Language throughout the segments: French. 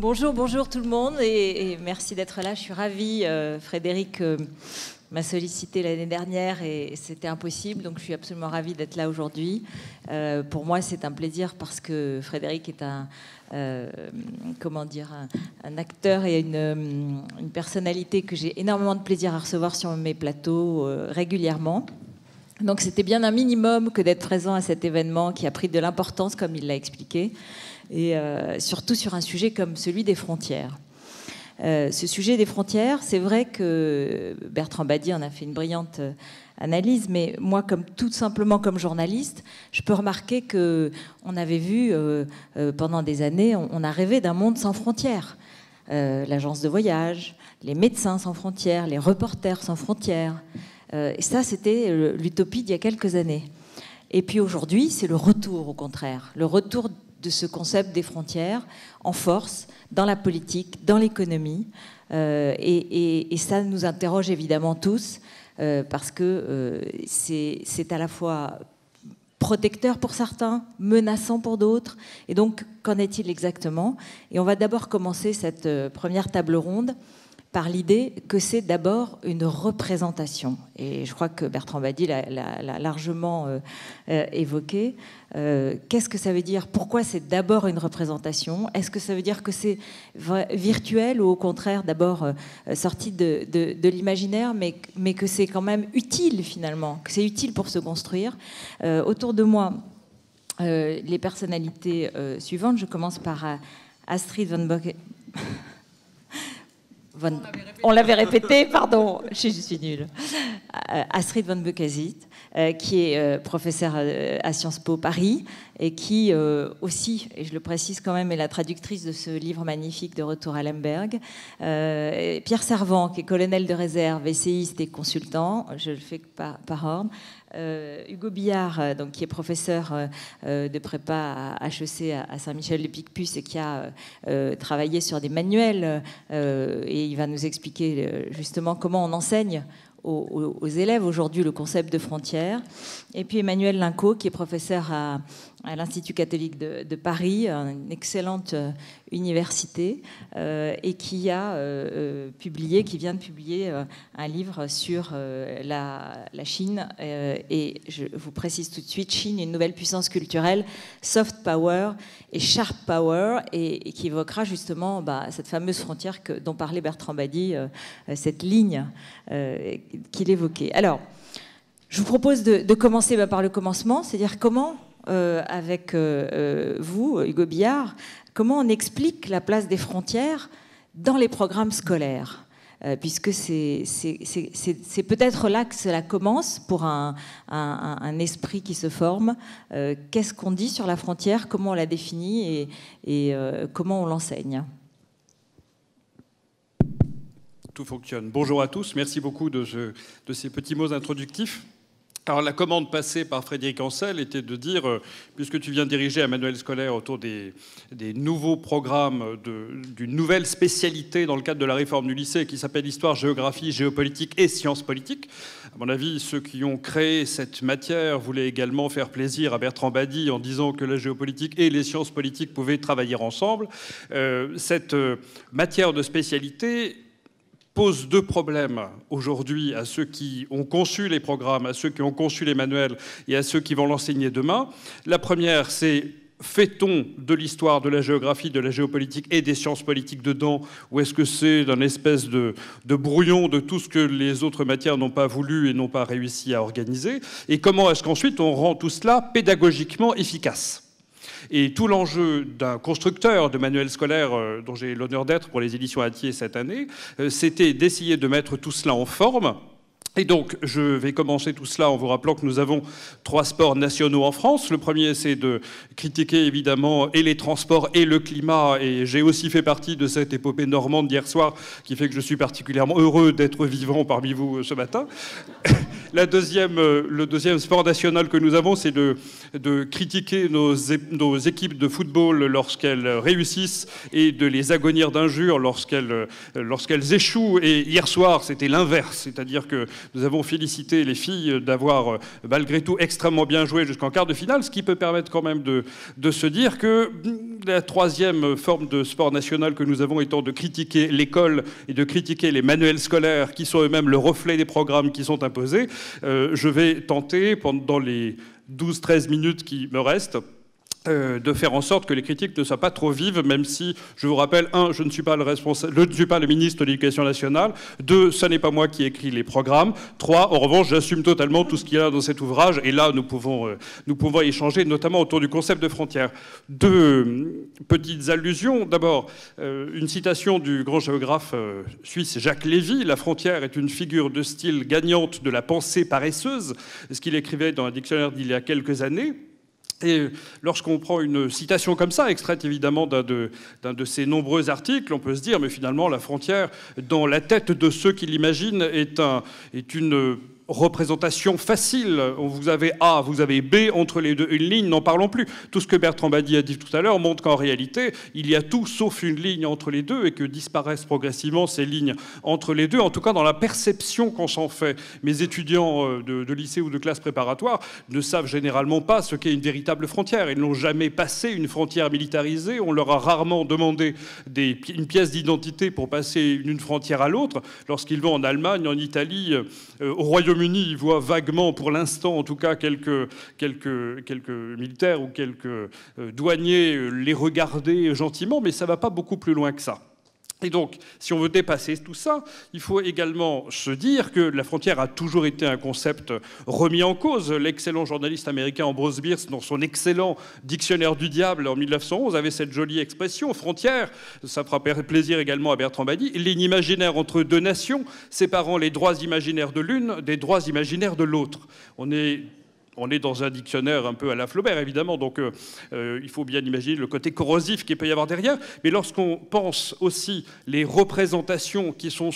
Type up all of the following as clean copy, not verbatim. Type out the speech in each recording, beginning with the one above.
Bonjour tout le monde et merci d'être là. Je suis ravie. Frédéric m'a sollicité l'année dernière et c'était impossible, donc je suis absolument ravie d'être là aujourd'hui. Pour moi, c'est un plaisir parce que Frédéric est un acteur et une personnalité que j'ai énormément de plaisir à recevoir sur mes plateaux régulièrement. Donc c'était bien un minimum que d'être présent à cet événement qui a pris de l'importance, comme il l'a expliqué, et surtout sur un sujet comme celui des frontières. Ce sujet des frontières, c'est vrai que Bertrand Badi en a fait une brillante analyse, mais moi, tout simplement comme journaliste, je peux remarquer qu'on avait vu pendant des années, on a rêvé d'un monde sans frontières. L'agence de voyage, les médecins sans frontières, les reporters sans frontières. Et ça, c'était l'utopie d'il y a quelques années. Et puis aujourd'hui, c'est le retour, au contraire. Le retour de ce concept des frontières en force, dans la politique, dans l'économie. Et ça nous interroge évidemment tous, parce que c'est à la fois protecteur pour certains, menaçant pour d'autres. Et donc, qu'en est-il exactement? Et on va d'abord commencer cette première table ronde par l'idée que c'est d'abord une représentation. Et je crois que Bertrand Badi l'a largement évoqué. Qu'est-ce que ça veut dire? Pourquoi c'est d'abord une représentation? Est-ce que ça veut dire que c'est virtuel ou au contraire d'abord sorti de l'imaginaire, mais que c'est quand même utile finalement, que c'est utile pour se construire? Autour de moi, les personnalités suivantes. Je commence par Astrid Van Bocke. On l'avait répété, pardon, je suis nulle. Astrid Van Bocke, qui est professeure à Sciences Po Paris et qui aussi, et je le précise quand même, est la traductrice de ce livre magnifique de Retour à Lemberg. Pierre Servant, qui est colonel de réserve, essayiste et consultant, je le fais par ordre. Hugo Billard, donc, qui est professeur de prépa à HEC à Saint-Michel-de-Picpus et qui a travaillé sur des manuels et il va nous expliquer justement comment on enseigne aux élèves aujourd'hui le concept de frontières. Et puis Emmanuel Linco, qui est professeur à l'Institut catholique de Paris, une excellente université, et qui vient de publier un livre sur la Chine. Et je vous précise tout de suite, Chine, une nouvelle puissance culturelle, soft power et sharp power, et qui évoquera justement cette fameuse frontière dont parlait Bertrand Badi, cette ligne qu'il évoquait. Alors, je vous propose de commencer par le commencement, c'est-à-dire comment, avec vous, Hugo Billard, comment on explique la place des frontières dans les programmes scolaires, puisque c'est peut-être là que cela commence pour un esprit qui se forme. Qu'est-ce qu'on dit sur la frontière, comment on la définit et comment on l'enseigne? Tout fonctionne. Bonjour à tous, merci beaucoup de ces petits mots introductifs. Alors la commande passée par Frédéric Ancel était de dire, puisque tu viens diriger un manuel scolaire autour des nouveaux programmes, d'une nouvelle spécialité dans le cadre de la réforme du lycée qui s'appelle Histoire, Géographie, Géopolitique et Sciences politiques. À mon avis, ceux qui ont créé cette matière voulaient également faire plaisir à Bertrand Badi en disant que la géopolitique et les sciences politiques pouvaient travailler ensemble. Cette matière de spécialité pose deux problèmes aujourd'hui à ceux qui ont conçu les programmes, à ceux qui ont conçu les manuels et à ceux qui vont l'enseigner demain. La première, c'est: fait-on de l'histoire, de la géographie, de la géopolitique et des sciences politiques dedans, ou est-ce que c'est une espèce de brouillon de tout ce que les autres matières n'ont pas voulu et n'ont pas réussi à organiser? Et comment est-ce qu'ensuite on rend tout cela pédagogiquement efficace? Et tout l'enjeu d'un constructeur de manuels scolaires, dont j'ai l'honneur d'être pour les éditions Hatier cette année, c'était d'essayer de mettre tout cela en forme. Et donc, je vais commencer tout cela en vous rappelant que nous avons 3 sports nationaux en France. Le premier, c'est de critiquer évidemment et les transports et le climat. Et j'ai aussi fait partie de cette épopée normande d'hier soir qui fait que je suis particulièrement heureux d'être vivant parmi vous ce matin. Le deuxième sport national que nous avons, c'est de critiquer nos équipes de football lorsqu'elles réussissent et de les agonir d'injures lorsqu'elles échouent. Et hier soir, c'était l'inverse, c'est-à-dire que nous avons félicité les filles d'avoir malgré tout extrêmement bien joué jusqu'en quart de finale, ce qui peut permettre quand même de se dire que La troisième forme de sport national que nous avons étant de critiquer l'école et de critiquer les manuels scolaires qui sont eux-mêmes le reflet des programmes qui sont imposés. Je vais tenter, pendant les 12-13 minutes qui me restent, de faire en sorte que les critiques ne soient pas trop vives, même si, je vous rappelle, 1, je ne suis pas le ministre de l'Éducation nationale, 2, ce n'est pas moi qui écris les programmes, 3, en revanche, j'assume totalement tout ce qu'il y a dans cet ouvrage, et là, nous pouvons échanger, notamment autour du concept de frontière. 2 petites allusions. D'abord, une citation du grand géographe suisse Jacques Lévy, « La frontière est une figure de style gagnante de la pensée paresseuse », ce qu'il écrivait dans un dictionnaire d'il y a quelques années. Et lorsqu'on prend une citation comme ça, extraite évidemment d'un de ses nombreux articles, on peut se dire, mais finalement, la frontière, dans la tête de ceux qui l'imaginent, est une représentation facile. Vous avez A, vous avez B, entre les deux, une ligne, n'en parlons plus. Tout ce que Bertrand Badi a dit tout à l'heure montre qu'en réalité, il y a tout sauf une ligne entre les deux et que disparaissent progressivement ces lignes entre les deux, en tout cas dans la perception qu'on s'en fait. Mes étudiants de lycée ou de classe préparatoire ne savent généralement pas ce qu'est une véritable frontière. Ils n'ont jamais passé une frontière militarisée. On leur a rarement demandé une pièce d'identité pour passer d'une frontière à l'autre. Lorsqu'ils vont en Allemagne, en Italie, au Royaume-Uni, ils voient vaguement, pour l'instant en tout cas, quelques militaires ou quelques douaniers les regarder gentiment, mais ça ne va pas beaucoup plus loin que ça. Et donc, si on veut dépasser tout ça, il faut également se dire que la frontière a toujours été un concept remis en cause. L'excellent journaliste américain Ambrose Bierce, dans son excellent Dictionnaire du diable en 1911, avait cette jolie expression, frontière, ça fera plaisir également à Bertrand Badi, ligne imaginaire entre deux nations, séparant les droits imaginaires de l'une des droits imaginaires de l'autre. On est dans un dictionnaire un peu à la Flaubert, évidemment, donc il faut bien imaginer le côté corrosif qu'il peut y avoir derrière. Mais lorsqu'on pense aussi les représentations qui sont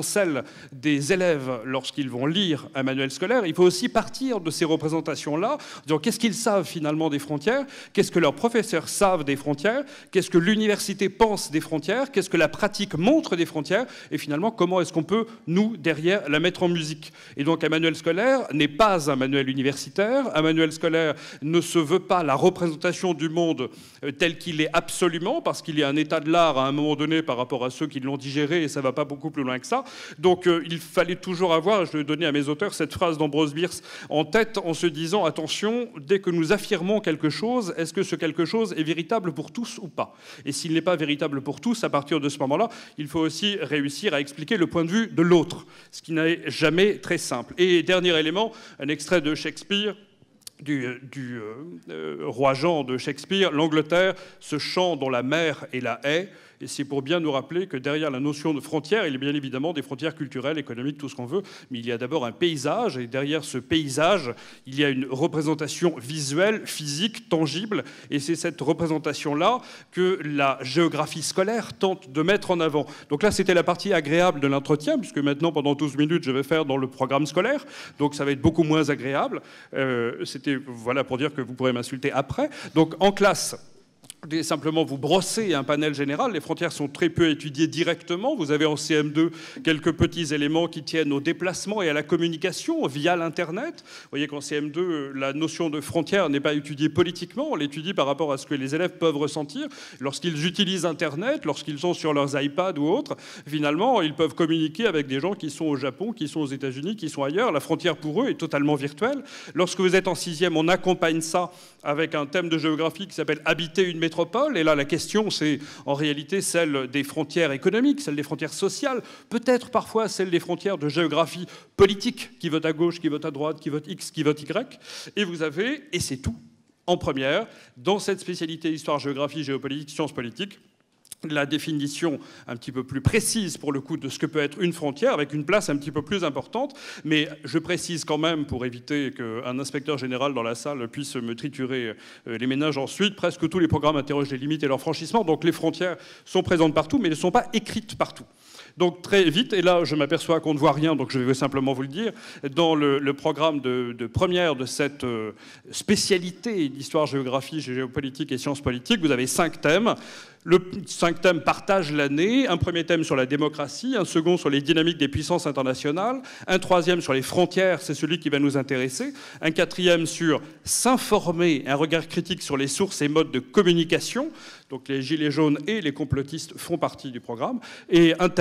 celles des élèves lorsqu'ils vont lire un manuel scolaire, il faut aussi partir de ces représentations-là, en disant qu'est-ce qu'ils savent finalement des frontières, qu'est-ce que leurs professeurs savent des frontières, qu'est-ce que l'université pense des frontières, qu'est-ce que la pratique montre des frontières, et finalement comment est-ce qu'on peut, nous, derrière, la mettre en musique. Et donc un manuel scolaire n'est pas un manuel universitaire. Un manuel scolaire ne se veut pas la représentation du monde tel qu'il est absolument, parce qu'il y a un état de l'art à un moment donné par rapport à ceux qui l'ont digéré, et ça ne va pas beaucoup plus loin que ça. Donc il fallait toujours avoir, je vais donner à mes auteurs cette phrase d'Ambrose Bierce en tête, en se disant, attention, dès que nous affirmons quelque chose, est-ce que ce quelque chose est véritable pour tous ou pas? Et s'il n'est pas véritable pour tous, à partir de ce moment-là, il faut aussi réussir à expliquer le point de vue de l'autre, ce qui n'est jamais très simple. Et dernier élément, un extrait de Shakespeare, du roi Jean de Shakespeare, l'Angleterre, ce champ dont la mer est la haie. Et c'est pour bien nous rappeler que derrière la notion de frontière, il y a bien évidemment des frontières culturelles, économiques, tout ce qu'on veut, mais il y a d'abord un paysage, et derrière ce paysage, il y a une représentation visuelle, physique, tangible, et c'est cette représentation-là que la géographie scolaire tente de mettre en avant. Donc là, c'était la partie agréable de l'entretien, puisque maintenant, pendant 12 minutes, je vais faire dans le programme scolaire, donc ça va être beaucoup moins agréable. C'était, voilà, pour dire que vous pourrez m'insulter après. Donc en classe, simplement vous brossez un panel général. Les frontières sont très peu étudiées directement. Vous avez en CM2 quelques petits éléments qui tiennent au déplacement et à la communication via l'Internet. Vous voyez qu'en CM2, la notion de frontière n'est pas étudiée politiquement. On l'étudie par rapport à ce que les élèves peuvent ressentir. Lorsqu'ils utilisent Internet, lorsqu'ils sont sur leurs iPads ou autres, finalement, ils peuvent communiquer avec des gens qui sont au Japon, qui sont aux États-Unis, qui sont ailleurs. La frontière pour eux est totalement virtuelle. Lorsque vous êtes en 6e, on accompagne ça avec un thème de géographie qui s'appelle « Habiter une métropole ». Et là, la question, c'est en réalité celle des frontières économiques, celle des frontières sociales, peut-être parfois celle des frontières de géographie politique, qui vote à gauche, qui vote à droite, qui vote X, qui vote Y. Et vous avez, et c'est tout, en première, dans cette spécialité histoire, géographie, géopolitique, sciences politiques, la définition un petit peu plus précise pour le coup de ce que peut être une frontière, avec une place un petit peu plus importante. Mais je précise quand même, pour éviter qu'un inspecteur général dans la salle puisse me triturer les méninges ensuite, presque tous les programmes interrogent les limites et leur franchissement. Donc les frontières sont présentes partout, mais elles ne sont pas écrites partout. Donc très vite, et là je m'aperçois qu'on ne voit rien, donc je vais simplement vous le dire, dans le programme de première de cette spécialité d'histoire, géographie, géopolitique et sciences politiques, vous avez 5 thèmes. 5 thèmes partagent l'année. Un premier thème sur la démocratie, un second sur les dynamiques des puissances internationales, un troisième sur les frontières, c'est celui qui va nous intéresser, un quatrième sur s'informer, un regard critique sur les sources et modes de communication. Donc les gilets jaunes et les complotistes font partie du programme. Et un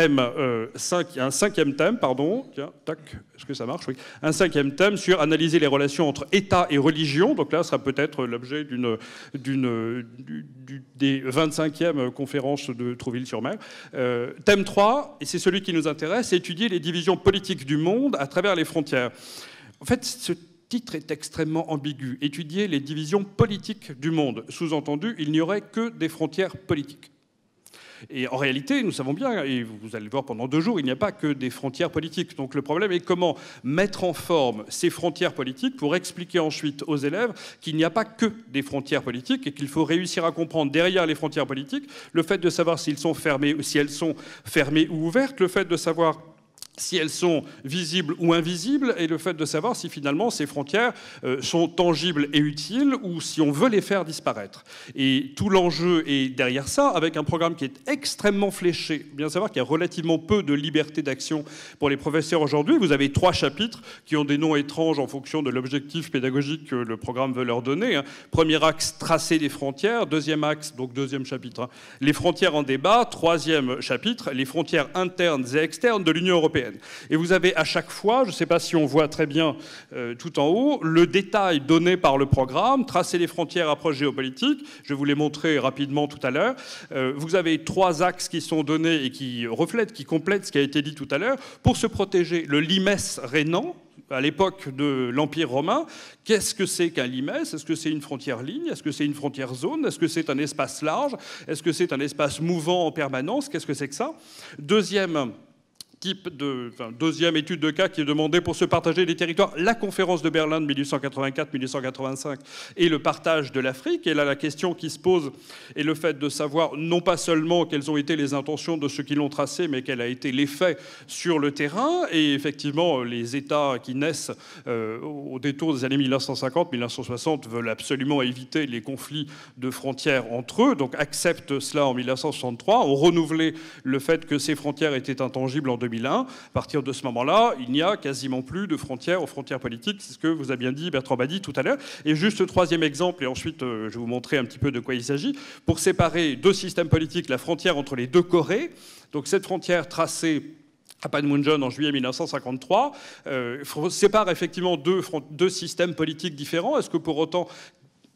cinquième thème, pardon, tiens, tac, est-ce que ça marche? Oui. Un cinquième thème sur analyser les relations entre État et religion. Donc là, ce sera peut-être l'objet des 25e conférences de Trouville-sur-Mer. Thème 3, et c'est celui qui nous intéresse, c'est étudier les divisions politiques du monde à travers les frontières. En fait, ce titre est extrêmement ambigu. Étudier les divisions politiques du monde. Sous-entendu, il n'y aurait que des frontières politiques. Et en réalité, nous savons bien, et vous allez le voir pendant 2 jours, il n'y a pas que des frontières politiques. Donc le problème est comment mettre en forme ces frontières politiques pour expliquer ensuite aux élèves qu'il n'y a pas que des frontières politiques et qu'il faut réussir à comprendre derrière les frontières politiques le fait de savoir si elles sont fermées ou ouvertes, le fait de savoir si elles sont visibles ou invisibles, et le fait de savoir si finalement ces frontières sont tangibles et utiles ou si on veut les faire disparaître. Et tout l'enjeu est derrière ça, avec un programme qui est extrêmement fléché. Bien savoir qu'il y a relativement peu de liberté d'action pour les professeurs aujourd'hui. Vous avez 3 chapitres qui ont des noms étranges en fonction de l'objectif pédagogique que le programme veut leur donner. Premier axe, tracer des frontières. Deuxième axe, donc deuxième chapitre, les frontières en débat. Troisième chapitre, les frontières internes et externes de l'Union européenne. Et vous avez à chaque fois, je ne sais pas si on voit très bien tout en haut, le détail donné par le programme, tracer les frontières, approche géopolitique. Je vais vous les montrer rapidement tout à l'heure. Vous avez 3 axes qui sont donnés et qui reflètent, qui complètent ce qui a été dit tout à l'heure. Pour se protéger, le limes rhénan, à l'époque de l'Empire romain, qu'est-ce que c'est qu'un limes? Est-ce que c'est une frontière ligne? Est-ce que c'est une frontière zone? Est-ce que c'est un espace large? Est-ce que c'est un espace mouvant en permanence? Qu'est-ce que c'est que ça? Deuxième étude de cas qui est demandée pour se partager des territoires, la conférence de Berlin de 1884-1885 et le partage de l'Afrique. Et là, la question qui se pose est le fait de savoir non pas seulement quelles ont été les intentions de ceux qui l'ont tracé, mais quel a été l'effet sur le terrain. Et effectivement, les États qui naissent au détour des années 1950-1960 veulent absolument éviter les conflits de frontières entre eux, donc acceptent cela en 1963, ont renouvelé le fait que ces frontières étaient intangibles en 2001. À partir de ce moment-là, il n'y a quasiment plus de frontières aux frontières politiques. C'est ce que vous a bien dit Bertrand Badi tout à l'heure. Et juste 3e exemple, et ensuite je vais vous montrer un petit peu de quoi il s'agit, pour séparer 2 systèmes politiques, la frontière entre les 2 Corées. Donc cette frontière tracée à Panmunjom en juillet 1953 sépare effectivement 2 systèmes politiques différents. Est-ce que pour autant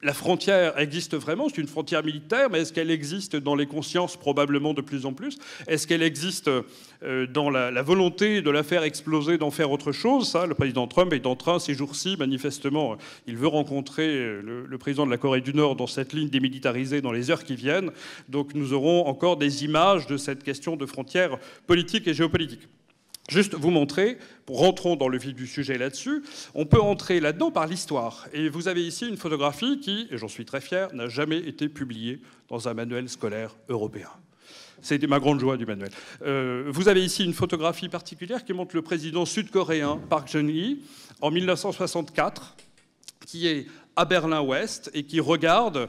la frontière existe vraiment? C'est une frontière militaire, mais est-ce qu'elle existe dans les consciences? Probablement de plus en plus. Est-ce qu'elle existe dans la volonté de la faire exploser, d'en faire autre chose? Ça, le président Trump est en train, ces jours-ci, manifestement, il veut rencontrer le président de la Corée du Nord dans cette ligne démilitarisée dans les heures qui viennent. Donc nous aurons encore des images de cette question de frontières politiques et géopolitiques. Juste vous montrer, rentrons dans le vif du sujet là-dessus, on peut entrer là-dedans par l'histoire. Et vous avez ici une photographie qui, et j'en suis très fier, n'a jamais été publiée dans un manuel scolaire européen. C'était ma grande joie du manuel. Vous avez ici une photographie particulière qui montre le président sud-coréen Park Geun-hye en 1964, qui est à Berlin-Ouest et qui regarde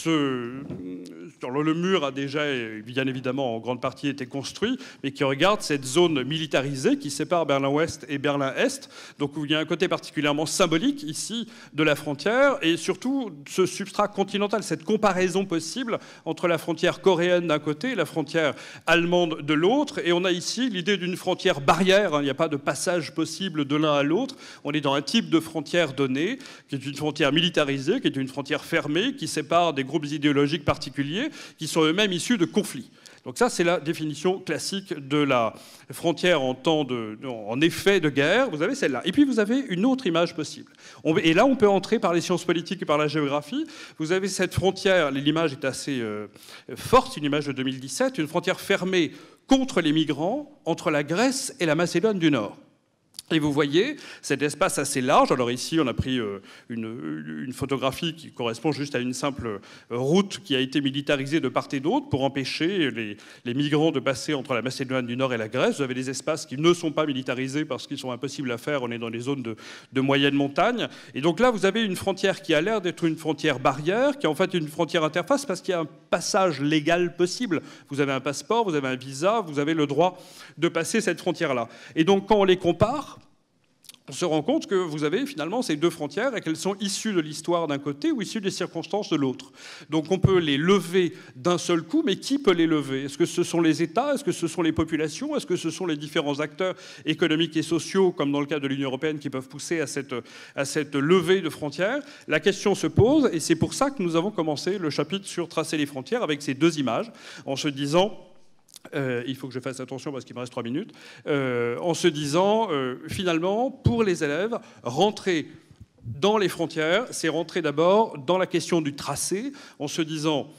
le mur a déjà, bien évidemment, en grande partie été construit, mais qui regarde cette zone militarisée qui sépare Berlin-Ouest et Berlin-Est. Donc il y a un côté particulièrement symbolique ici de la frontière et surtout ce substrat continental, cette comparaison possible entre la frontière coréenne d'un côté et la frontière allemande de l'autre. Et on a ici l'idée d'une frontière barrière. Il n'y a pas de passage possible de l'un à l'autre. On est dans un type de frontière donnée qui est une frontière militarisée, qui est une frontière fermée, qui sépare des groupes idéologiques particuliers, qui sont eux-mêmes issus de conflits. Donc ça, c'est la définition classique de la frontière en effet de guerre. Vous avez celle-là. Et puis, vous avez une autre image possible. Et là, on peut entrer par les sciences politiques et par la géographie. Vous avez cette frontière, l'image est assez forte, une image de 2017, une frontière fermée contre les migrants entre la Grèce et la Macédoine du Nord. Et vous voyez cet espace assez large. Alors ici, on a pris une photographie qui correspond juste à une simple route qui a été militarisée de part et d'autre pour empêcher les migrants de passer entre la Macédoine du Nord et la Grèce. Vous avez des espaces qui ne sont pas militarisés parce qu'ils sont impossibles à faire. On est dans des zones de moyenne montagne. Et donc là, vous avez une frontière qui a l'air d'être une frontière barrière, qui est en fait une frontière interface parce qu'il y a un passage légal possible. Vous avez un passeport, vous avez un visa, vous avez le droit de passer cette frontière-là. Et donc quand on les compare, on se rend compte que vous avez finalement ces deux frontières et qu'elles sont issues de l'histoire d'un côté ou issues des circonstances de l'autre. Donc on peut les lever d'un seul coup, mais qui peut les lever? Est-ce que ce sont les États? Est-ce que ce sont les populations? Est-ce que ce sont les différents acteurs économiques et sociaux, comme dans le cas de l'Union européenne, qui peuvent pousser à cette levée de frontières? La question se pose, et c'est pour ça que nous avons commencé le chapitre sur tracer les frontières avec ces deux images, en se disant... il faut que je fasse attention parce qu'il me reste 3 minutes, en se disant, finalement, pour les élèves, rentrer dans les frontières, c'est rentrer d'abord dans la question du tracé, en se disant,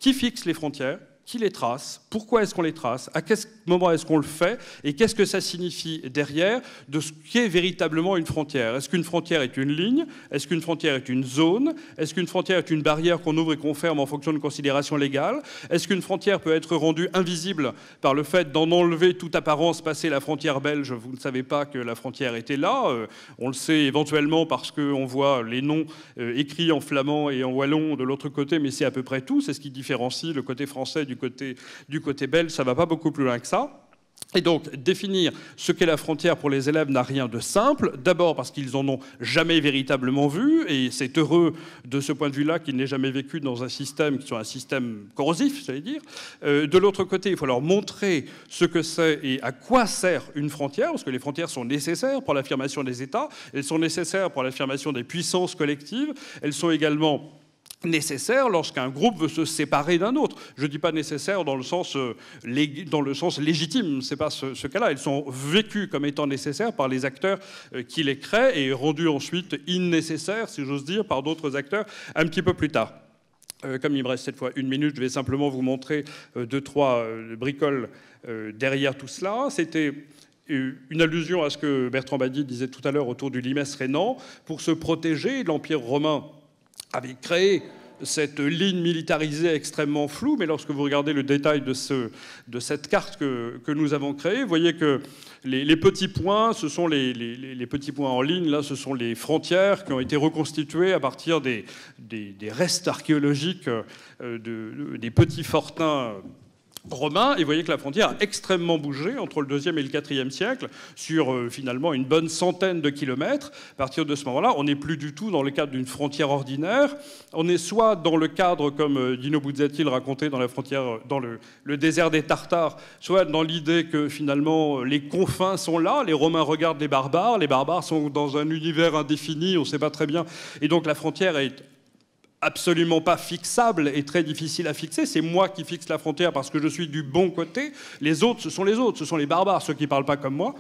qui fixe les frontières ? Qui les trace? Pourquoi est-ce qu'on les trace? À quel moment est-ce qu'on le fait? Et qu'est-ce que ça signifie derrière de ce qu'est véritablement une frontière? Est-ce qu'une frontière est une ligne? Est-ce qu'une frontière est une zone? Est-ce qu'une frontière est une barrière qu'on ouvre et qu'on ferme en fonction de considérations légales? Est-ce qu'une frontière peut être rendue invisible par le fait d'en enlever toute apparence, passer la frontière belge? Vous ne savez pas que la frontière était là. On le sait éventuellement parce qu'on voit les noms écrits en flamand et en wallon de l'autre côté, mais c'est à peu près tout. C'est ce qui différencie le côté français du côté belge, ça ne va pas beaucoup plus loin que ça. Et donc, définir ce qu'est la frontière pour les élèves n'a rien de simple. D'abord parce qu'ils en ont jamais véritablement vu, et c'est heureux de ce point de vue-là qu'ils n'aient jamais vécu dans un système qui soit un système corrosif, j'allais dire. De l'autre côté, il faut leur montrer ce que c'est et à quoi sert une frontière, parce que les frontières sont nécessaires pour l'affirmation des États, elles sont nécessaires pour l'affirmation des puissances collectives, elles sont également nécessaire lorsqu'un groupe veut se séparer d'un autre. Je ne dis pas nécessaire dans le sens légitime, ce n'est pas ce cas-là. Elles sont vécues comme étant nécessaires par les acteurs qui les créent et rendues ensuite innécessaires, si j'ose dire, par d'autres acteurs un petit peu plus tard. Comme il me reste cette fois 1 minute, je vais simplement vous montrer 2-3 bricoles derrière tout cela. C'était une allusion à ce que Bertrand Badi disait tout à l'heure autour du limes rhénan. Pour se protéger, l'Empire romain avait créé cette ligne militarisée extrêmement floue, mais lorsque vous regardez le détail de cette carte que nous avons créée, vous voyez que les petits points, ce sont les petits points en ligne, là, ce sont les frontières qui ont été reconstituées à partir des restes archéologiques des petits fortins romain, et vous voyez que la frontière a extrêmement bougé entre le 2e et le 4e siècle, sur finalement une bonne centaine de kilomètres. À partir de ce moment-là, on n'est plus du tout dans le cadre d'une frontière ordinaire, on est soit dans le cadre, comme Dino Buzzati le racontait dans la frontière, dans le désert des Tartares, soit dans l'idée que finalement les confins sont là, les Romains regardent les barbares sont dans un univers indéfini, on ne sait pas très bien, et donc la frontière est absolument pas fixable et très difficile à fixer. C'est moi qui fixe la frontière parce que je suis du bon côté. Les autres, ce sont les barbares, ceux qui ne parlent pas comme moi.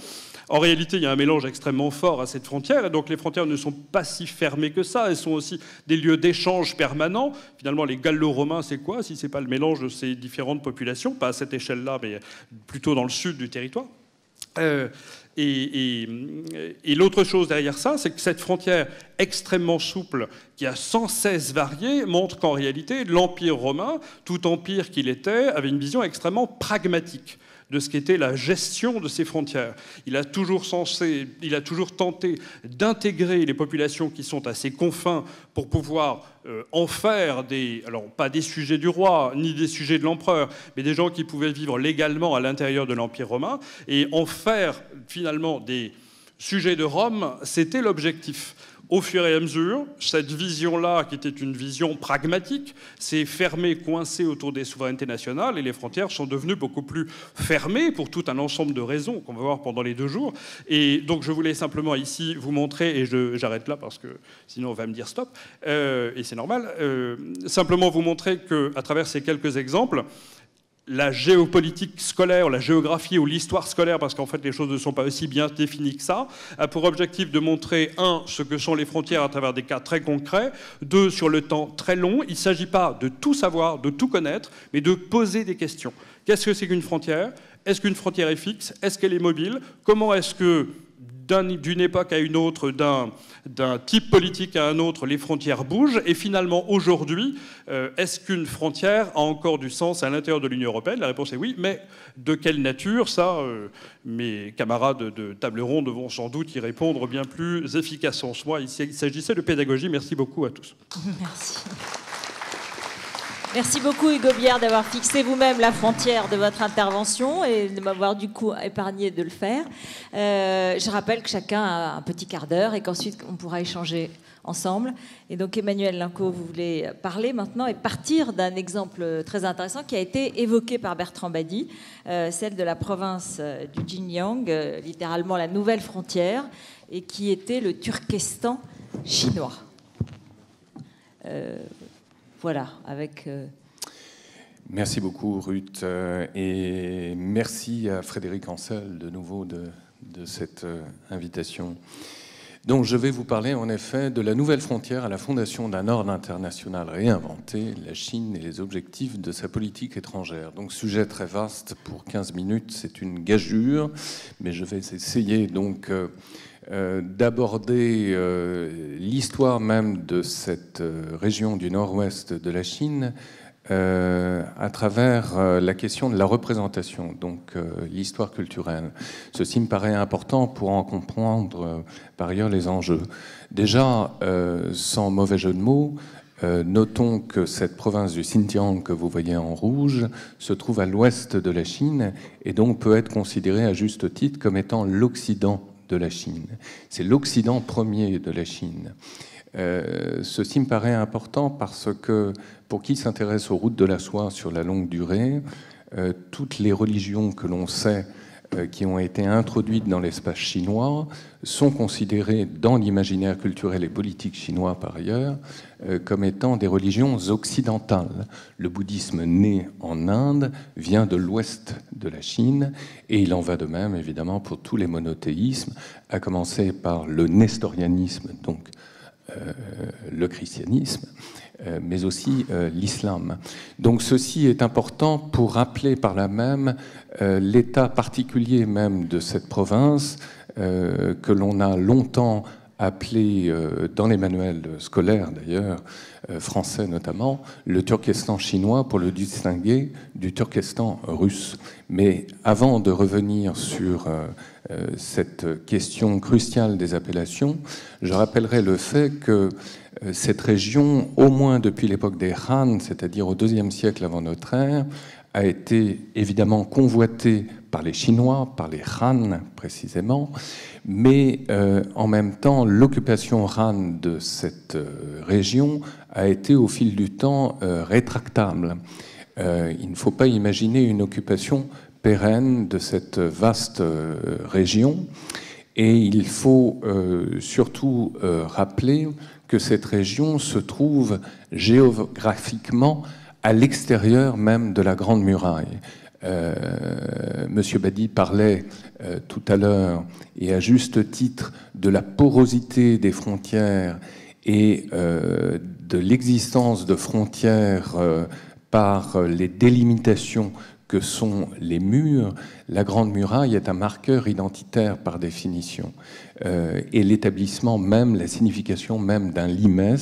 En réalité, il y a un mélange extrêmement fort à cette frontière, et donc les frontières ne sont pas si fermées que ça. Elles sont aussi des lieux d'échange permanents. Finalement, les Gallo-Romains, c'est quoi si ce n'est pas le mélange de ces différentes populations? Pas à cette échelle-là, mais plutôt dans le sud du territoire. Et l'autre chose derrière ça, c'est que cette frontière extrêmement souple, qui a sans cesse varié, montre qu'en réalité, l'Empire romain, tout empire qu'il était, avait une vision extrêmement pragmatique de ce qu'était la gestion de ses frontières. Il a toujours tenté d'intégrer les populations qui sont à ses confins pour pouvoir en faire alors pas des sujets du roi, ni des sujets de l'empereur, mais des gens qui pouvaient vivre légalement à l'intérieur de l'Empire romain, et en faire finalement des sujets de Rome, c'était l'objectif. Au fur et à mesure, cette vision-là, qui était une vision pragmatique, s'est fermée, coincée autour des souverainetés nationales, et les frontières sont devenues beaucoup plus fermées pour tout un ensemble de raisons qu'on va voir pendant les 2 jours. Et donc je voulais simplement ici vous montrer, et j'arrête là parce que sinon on va me dire stop, et c'est normal, simplement vous montrer qu'à travers ces quelques exemples, la géopolitique scolaire, la géographie ou l'histoire scolaire, parce qu'en fait les choses ne sont pas aussi bien définies que ça, a pour objectif de montrer, 1, ce que sont les frontières à travers des cas très concrets, 2, sur le temps très long. Il ne s'agit pas de tout savoir, de tout connaître, mais de poser des questions. Qu'est-ce que c'est qu'une frontière? Est-ce qu'une frontière est fixe? Est-ce qu'elle est mobile? Comment est-ce que d'une époque à une autre, d'un type politique à un autre, les frontières bougent. Et finalement, aujourd'hui, est-ce qu'une frontière a encore du sens à l'intérieur de l'Union européenne? La réponse est oui, mais de quelle nature? Ça, mes camarades de table ronde vont sans doute y répondre bien plus efficacement. Moi, il s'agissait de pédagogie. Merci beaucoup à tous. Merci. Merci beaucoup Hugo Bière d'avoir fixé vous-même la frontière de votre intervention et de m'avoir du coup épargné de le faire. Je rappelle que chacun a un petit quart d'heure et qu'ensuite on pourra échanger ensemble. Et donc Emmanuel Linco, vous voulez parler maintenant et partir d'un exemple très intéressant qui a été évoqué par Bertrand Badi, celle de la province du Xinjiang, littéralement la nouvelle frontière, et qui était le Turkestan chinois. Voilà, avec... Merci beaucoup, Ruth. Et merci à Frédéric Ancel, de nouveau, de cette invitation. Donc, je vais vous parler, en effet, de la nouvelle frontière à la fondation d'un ordre international réinventé, la Chine et les objectifs de sa politique étrangère. Donc, sujet très vaste pour 15 minutes, c'est une gageure, mais je vais essayer, donc... d'aborder l'histoire même de cette région du nord-ouest de la Chine à travers la question de la représentation, donc l'histoire culturelle. Ceci me paraît important pour en comprendre par ailleurs les enjeux. Déjà, sans mauvais jeu de mots, notons que cette province du Xinjiang que vous voyez en rouge se trouve à l'ouest de la Chine et donc peut être considérée à juste titre comme étant l'Occident de la Chine. C'est l'Occident premier de la Chine. Ceci me paraît important parce que, pour qui s'intéresse aux routes de la soie sur la longue durée, toutes les religions que l'on sait qui ont été introduites dans l'espace chinois sont considérées dans l'imaginaire culturel et politique chinois par ailleurs comme étant des religions occidentales. Le bouddhisme né en Inde vient de l'ouest de la Chine et il en va de même évidemment pour tous les monothéismes, à commencer par le nestorianisme, donc le christianisme, mais aussi l'islam. Donc ceci est important pour rappeler par là même l'état particulier même de cette province que l'on a longtemps appelé, dans les manuels scolaires d'ailleurs, français notamment, le Turkestan chinois pour le distinguer du Turkestan russe. Mais avant de revenir sur cette question cruciale des appellations, je rappellerai le fait que cette région, au moins depuis l'époque des Han, c'est-à-dire au IIe siècle avant notre ère, a été évidemment convoitée par les Chinois, par les Han précisément, mais en même temps, l'occupation Han de cette région a été au fil du temps rétractable. Il ne faut pas imaginer une occupation pérenne de cette vaste région, et il faut surtout rappeler que cette région se trouve géographiquement à l'extérieur même de la Grande Muraille. Monsieur Badi parlait tout à l'heure, et à juste titre, de la porosité des frontières et de l'existence de frontières par les délimitations que sont les murs. La Grande Muraille est un marqueur identitaire par définition. Et l'établissement même, la signification même d'un limes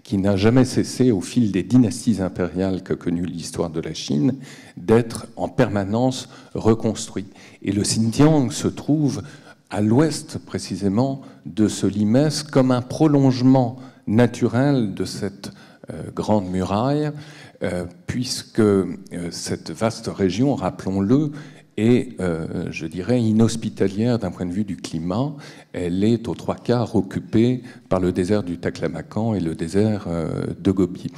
qui n'a jamais cessé, au fil des dynasties impériales qu'a connues l'histoire de la Chine, d'être en permanence reconstruit. Et le Xinjiang se trouve à l'ouest, précisément, de ce limes, comme un prolongement naturel de cette grande muraille, puisque cette vaste région, rappelons-le, est, je dirais, inhospitalière d'un point de vue du climat. Elle est aux 3/4 occupée par le désert du Taklamakan et le désert de Gobi.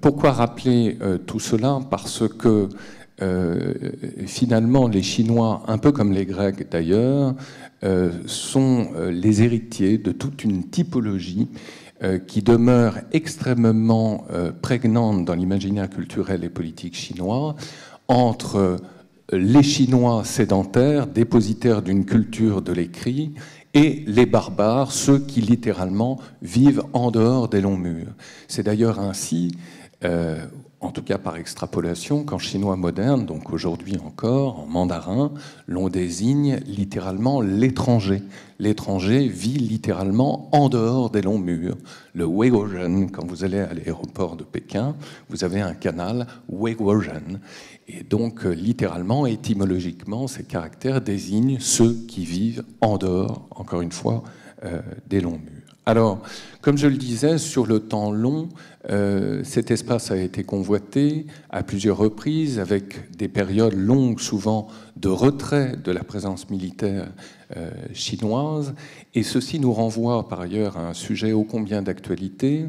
Pourquoi rappeler tout cela? Parce que finalement, les Chinois, un peu comme les Grecs d'ailleurs, sont les héritiers de toute une typologie qui demeure extrêmement prégnante dans l'imaginaire culturel et politique chinois, entre les Chinois sédentaires, dépositaires d'une culture de l'écrit, et les barbares, ceux qui littéralement vivent en dehors des longs murs. C'est d'ailleurs ainsi, en tout cas par extrapolation, qu'en chinois moderne, donc aujourd'hui encore, en mandarin, l'on désigne littéralement l'étranger. L'étranger vit littéralement en dehors des longs murs. Le Weiguozhen, quand vous allez à l'aéroport de Pékin, vous avez un canal Weiguozhen. Et donc, littéralement, étymologiquement, ces caractères désignent ceux qui vivent en dehors, encore une fois, des longs murs. Alors, comme je le disais, sur le temps long, cet espace a été convoité à plusieurs reprises, avec des périodes longues souvent de retrait de la présence militaire chinoise. Et ceci nous renvoie par ailleurs à un sujet ô combien d'actualité,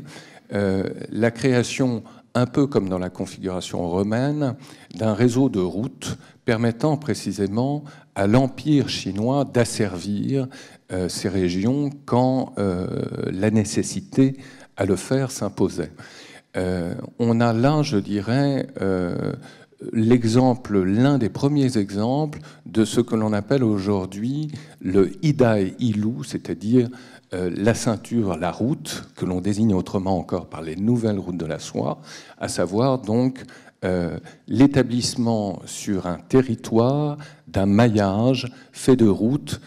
la création, un peu comme dans la configuration romaine, d'un réseau de routes permettant précisément à l'Empire chinois d'asservir ces régions quand la nécessité à le faire s'imposait. On a là, je dirais, l'exemple, l'un des premiers exemples de ce que l'on appelle aujourd'hui le Idai Ilu, c'est-à-dire la ceinture, la route, que l'on désigne autrement encore par les nouvelles routes de la soie, à savoir donc l'établissement sur un territoire d'un maillage fait de routes,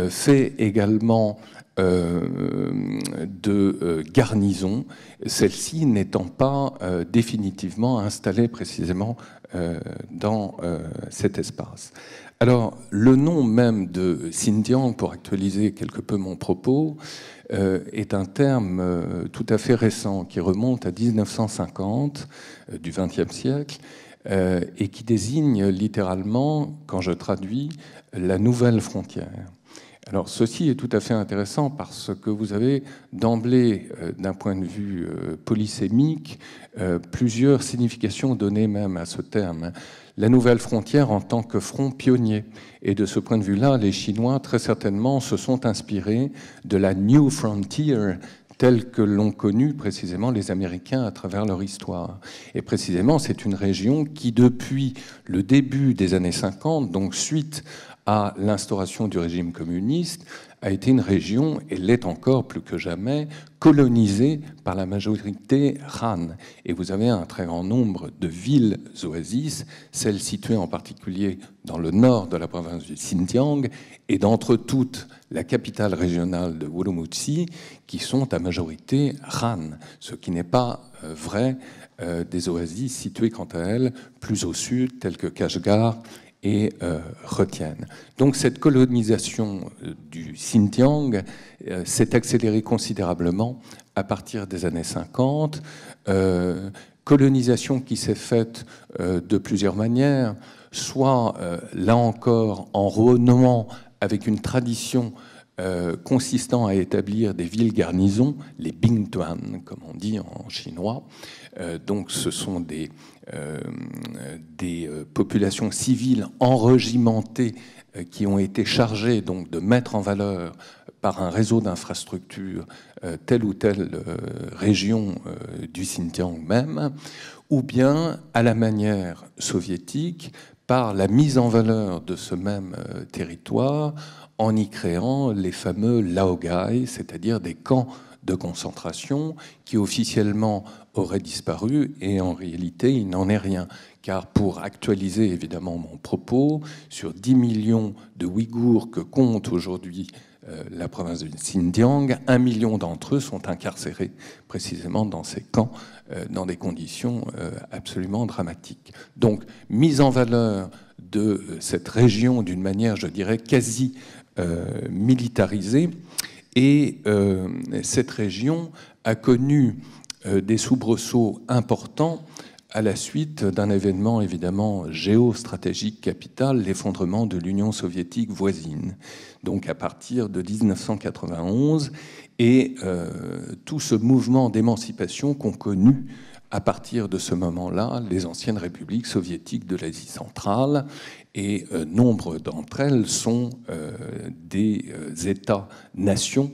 fait également de garnison, celle-ci n'étant pas définitivement installée précisément dans cet espace. Alors, le nom même de Xinjiang, pour actualiser quelque peu mon propos, est un terme tout à fait récent qui remonte à 1950 du XXe siècle et qui désigne littéralement, quand je traduis, la nouvelle frontière. Alors ceci est tout à fait intéressant parce que vous avez d'emblée, d'un point de vue polysémique, plusieurs significations données même à ce terme. La nouvelle frontière en tant que front pionnier. Et de ce point de vue-là, les Chinois, très certainement, se sont inspirés de la New Frontier telle que l'ont connue précisément les Américains à travers leur histoire. Et précisément, c'est une région qui, depuis le début des années 50, donc suite à l'instauration du régime communiste, a été une région, et l'est encore plus que jamais, colonisée par la majorité Han. Et vous avez un très grand nombre de villes oasis, celles situées en particulier dans le nord de la province du Xinjiang, et d'entre toutes, la capitale régionale de Urumqi, qui sont à majorité Han, ce qui n'est pas vrai des oasis situées quant à elles plus au sud, telles que Kashgar et retiennent. Donc cette colonisation du Xinjiang s'est accélérée considérablement à partir des années 50, colonisation qui s'est faite de plusieurs manières, soit là encore en renommant avec une tradition consistant à établir des villes-garnisons, les bingtuan, comme on dit en chinois. Donc ce sont des populations civiles enregimentées qui ont été chargées donc, de mettre en valeur par un réseau d'infrastructures telle ou telle région du Xinjiang même, ou bien à la manière soviétique, par la mise en valeur de ce même territoire en y créant les fameux laogai, c'est-à-dire des camps de concentration qui officiellement auraient disparu et en réalité il n'en est rien. Car pour actualiser évidemment mon propos, sur 10 millions de Ouïghours que compte aujourd'hui la province du Xinjiang, 1 million d'entre eux sont incarcérés précisément dans ces camps dans des conditions absolument dramatiques. Donc mise en valeur de cette région d'une manière, je dirais, quasi militarisée. Et cette région a connu des soubresauts importants à la suite d'un événement évidemment géostratégique capital, l'effondrement de l'Union soviétique voisine, donc à partir de 1991, et tout ce mouvement d'émancipation qu'ont connu à partir de ce moment-là les anciennes républiques soviétiques de l'Asie centrale, et nombre d'entre elles sont des États-nations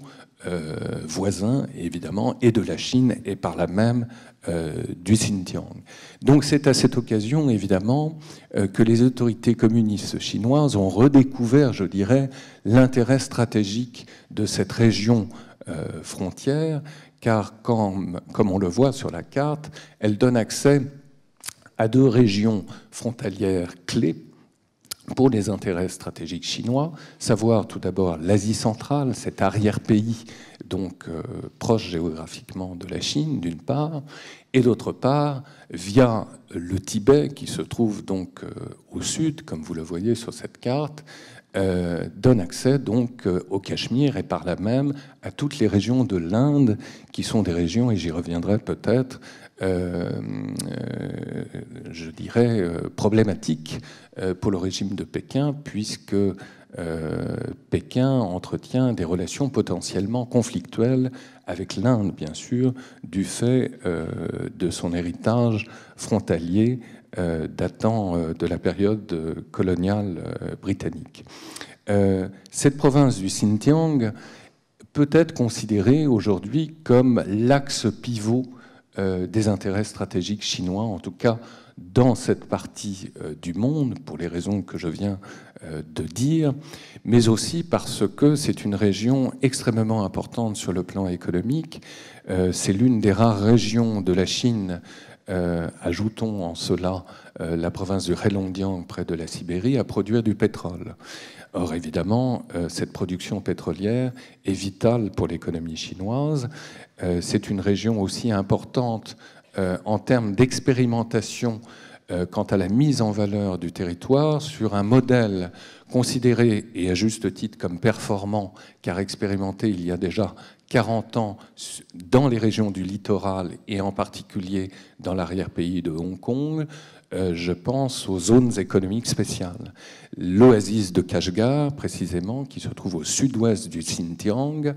voisins, évidemment, et de la Chine, et par là même du Xinjiang. Donc c'est à cette occasion, évidemment, que les autorités communistes chinoises ont redécouvert, je dirais, l'intérêt stratégique de cette région frontière, car comme on le voit sur la carte, elle donne accès à deux régions frontalières clés pour les intérêts stratégiques chinois, savoir tout d'abord l'Asie centrale, cet arrière-pays donc proche géographiquement de la Chine d'une part, et d'autre part via le Tibet qui se trouve donc au sud, comme vous le voyez sur cette carte, donne accès donc au Cachemire et par là même à toutes les régions de l'Inde qui sont des régions, et j'y reviendrai peut-être, je dirais problématiques pour le régime de Pékin, puisque Pékin entretient des relations potentiellement conflictuelles avec l'Inde, bien sûr, du fait de son héritage frontalier datant de la période coloniale britannique. Cette province du Xinjiang peut être considérée aujourd'hui comme l'axe pivot des intérêts stratégiques chinois, en tout cas dans cette partie du monde, pour les raisons que je viens de dire, mais aussi parce que c'est une région extrêmement importante sur le plan économique. C'est l'une des rares régions de la Chine, ajoutons en cela la province du Heilongjiang près de la Sibérie, à produire du pétrole. Or, évidemment, cette production pétrolière est vitale pour l'économie chinoise. C'est une région aussi importante en termes d'expérimentation quant à la mise en valeur du territoire sur un modèle considéré, et à juste titre, comme performant, car expérimenté il y a déjà 40 ans dans les régions du littoral et en particulier dans l'arrière-pays de Hong Kong. Je pense aux zones économiques spéciales. L'oasis de Kashgar, précisément, qui se trouve au sud-ouest du Xinjiang,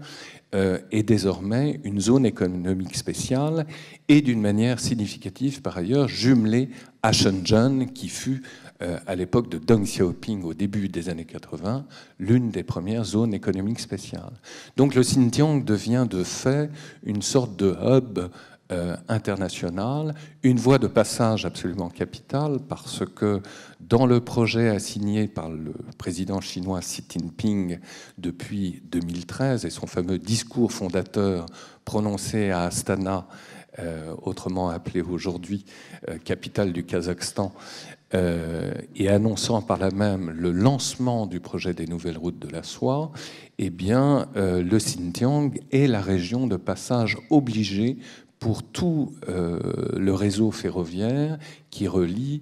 est désormais une zone économique spéciale et d'une manière significative, par ailleurs, jumelée à Shenzhen, qui fut, à l'époque de Deng Xiaoping, au début des années 80, l'une des premières zones économiques spéciales. Donc le Xinjiang devient de fait une sorte de hub international, une voie de passage absolument capitale, parce que dans le projet assigné par le président chinois Xi Jinping depuis 2013 et son fameux discours fondateur prononcé à Astana, autrement appelé aujourd'hui capitale du Kazakhstan, et annonçant par là même le lancement du projet des nouvelles routes de la soie, eh bien, le Xinjiang est la région de passage obligée pour tout le réseau ferroviaire qui relie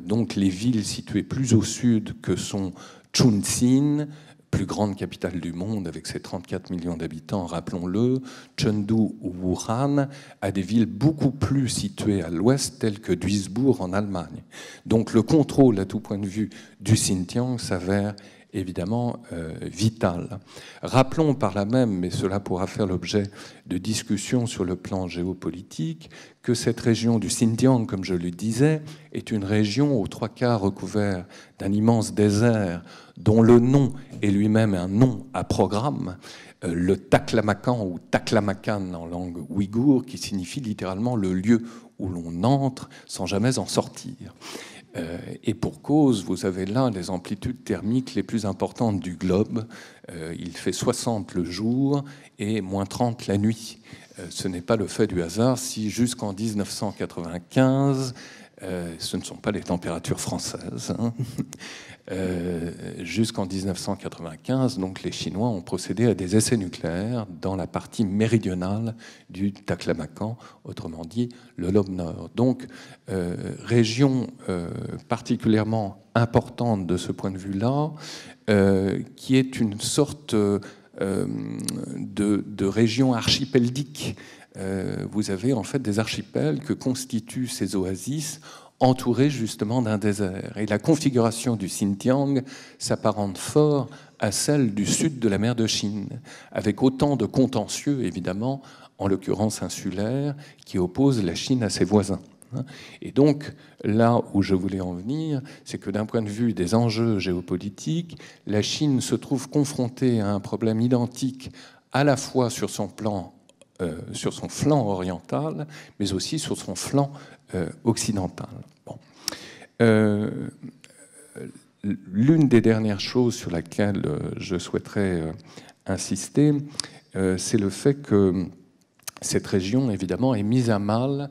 donc les villes situées plus au sud que sont Chunxin, plus grande capitale du monde avec ses 34 millions d'habitants, rappelons-le, Chengdu ou Wuhan, à des villes beaucoup plus situées à l'ouest, telles que Duisbourg en Allemagne. Donc le contrôle à tout point de vue du Xinjiang s'avère évidemment vital. Rappelons par là même, mais cela pourra faire l'objet de discussions sur le plan géopolitique, que cette région du Xinjiang, comme je le disais, est une région aux trois quarts recouvert d'un immense désert dont le nom est lui-même un nom à programme, le Taklamakan ou Taklamakan en langue ouïghour, qui signifie littéralement le lieu où l'on entre sans jamais en sortir. Et pour cause, vous avez là les amplitudes thermiques les plus importantes du globe. Il fait 60 le jour et moins 30 la nuit. Ce n'est pas le fait du hasard si jusqu'en 1995, ce ne sont pas les températures françaises, hein. Jusqu'en 1995, donc les Chinois ont procédé à des essais nucléaires dans la partie méridionale du Taklamakan, autrement dit le lobe nord. Donc, région particulièrement importante de ce point de vue-là, qui est une sorte de région archipeldique. Vous avez en fait des archipels que constituent ces oasis entourés justement d'un désert. Et la configuration du Xinjiang s'apparente fort à celle du sud de la mer de Chine, avec autant de contentieux, évidemment, en l'occurrence insulaires, qui opposent la Chine à ses voisins. Et donc, là où je voulais en venir, c'est que d'un point de vue des enjeux géopolitiques, la Chine se trouve confrontée à un problème identique à la fois sur son plan, sur son flanc oriental, mais aussi sur son flanc occidental. Bon. L'une des dernières choses sur laquelle je souhaiterais insister, c'est le fait que cette région, évidemment, est mise à mal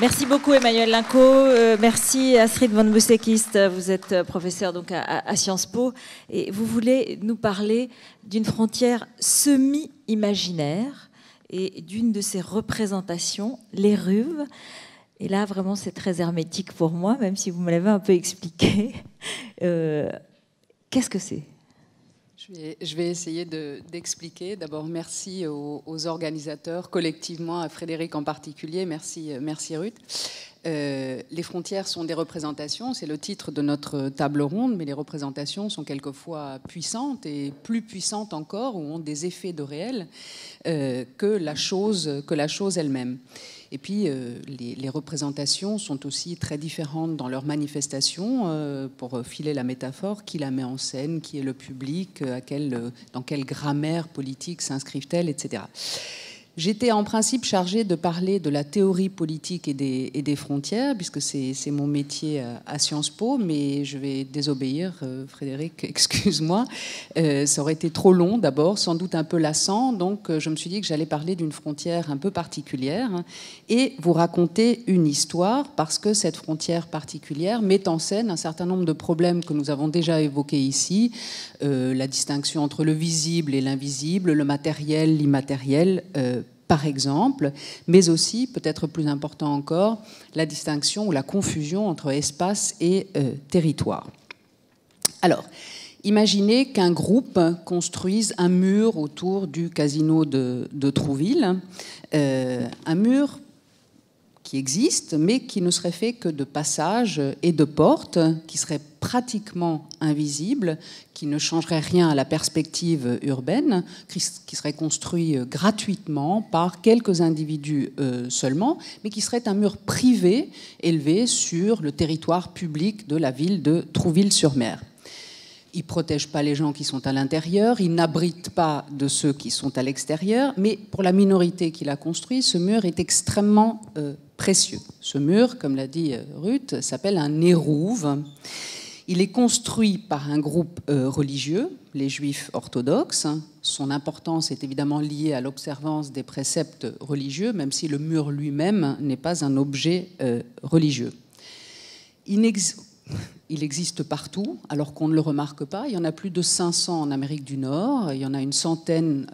Merci beaucoup Emmanuel Linco, merci Astrid Van Boussekist, vous êtes professeur donc à Sciences Po et vous voulez nous parler d'une frontière semi-imaginaire et d'une de ses représentations, l'Héruve. Et là vraiment c'est très hermétique pour moi, même si vous me l'avez un peu expliqué. Qu'est-ce que c'est ? Je vais essayer d'expliquer. D'abord, merci aux organisateurs, collectivement, à Frédéric en particulier. Merci Ruth. Les frontières sont des représentations, c'est le titre de notre table ronde, mais les représentations sont quelquefois puissantes et plus puissantes encore, ou ont des effets de réel que la chose elle-même. Et puis, les représentations sont aussi très différentes dans leur manifestation. Pour filer la métaphore, qui la met en scène, qui est le public, dans quelle grammaire politique s'inscrivent-elles, etc. J'étais en principe chargée de parler de la théorie politique et des frontières, puisque c'est mon métier à Sciences Po, mais je vais désobéir, Frédéric, excuse-moi. Ça aurait été trop long d'abord, sans doute un peu lassant, donc je me suis dit que j'allais parler d'une frontière un peu particulière et vous raconter une histoire, parce que cette frontière particulière met en scène un certain nombre de problèmes que nous avons déjà évoqués ici, la distinction entre le visible et l'invisible, le matériel, l'immatériel, par exemple, mais aussi, peut-être plus important encore, la distinction ou la confusion entre espace et territoire. Alors, imaginez qu'un groupe construise un mur autour du casino de Trouville, un mur qui existe, mais qui ne serait fait que de passages et de portes, qui serait pratiquement invisible, qui ne changerait rien à la perspective urbaine, qui serait construit gratuitement par quelques individus seulement, mais qui serait un mur privé élevé sur le territoire public de la ville de Trouville-sur-Mer. Il ne protège pas les gens qui sont à l'intérieur, il n'abrite pas de ceux qui sont à l'extérieur, mais pour la minorité qui l'a construit, ce mur est extrêmement précieux. Ce mur, comme l'a dit Ruth, s'appelle un érouve. Il est construit par un groupe religieux, les Juifs orthodoxes. Son importance est évidemment liée à l'observance des préceptes religieux, même si le mur lui-même n'est pas un objet religieux. Il existe partout, alors qu'on ne le remarque pas. Il y en a plus de 500 en Amérique du Nord, il y en a une centaine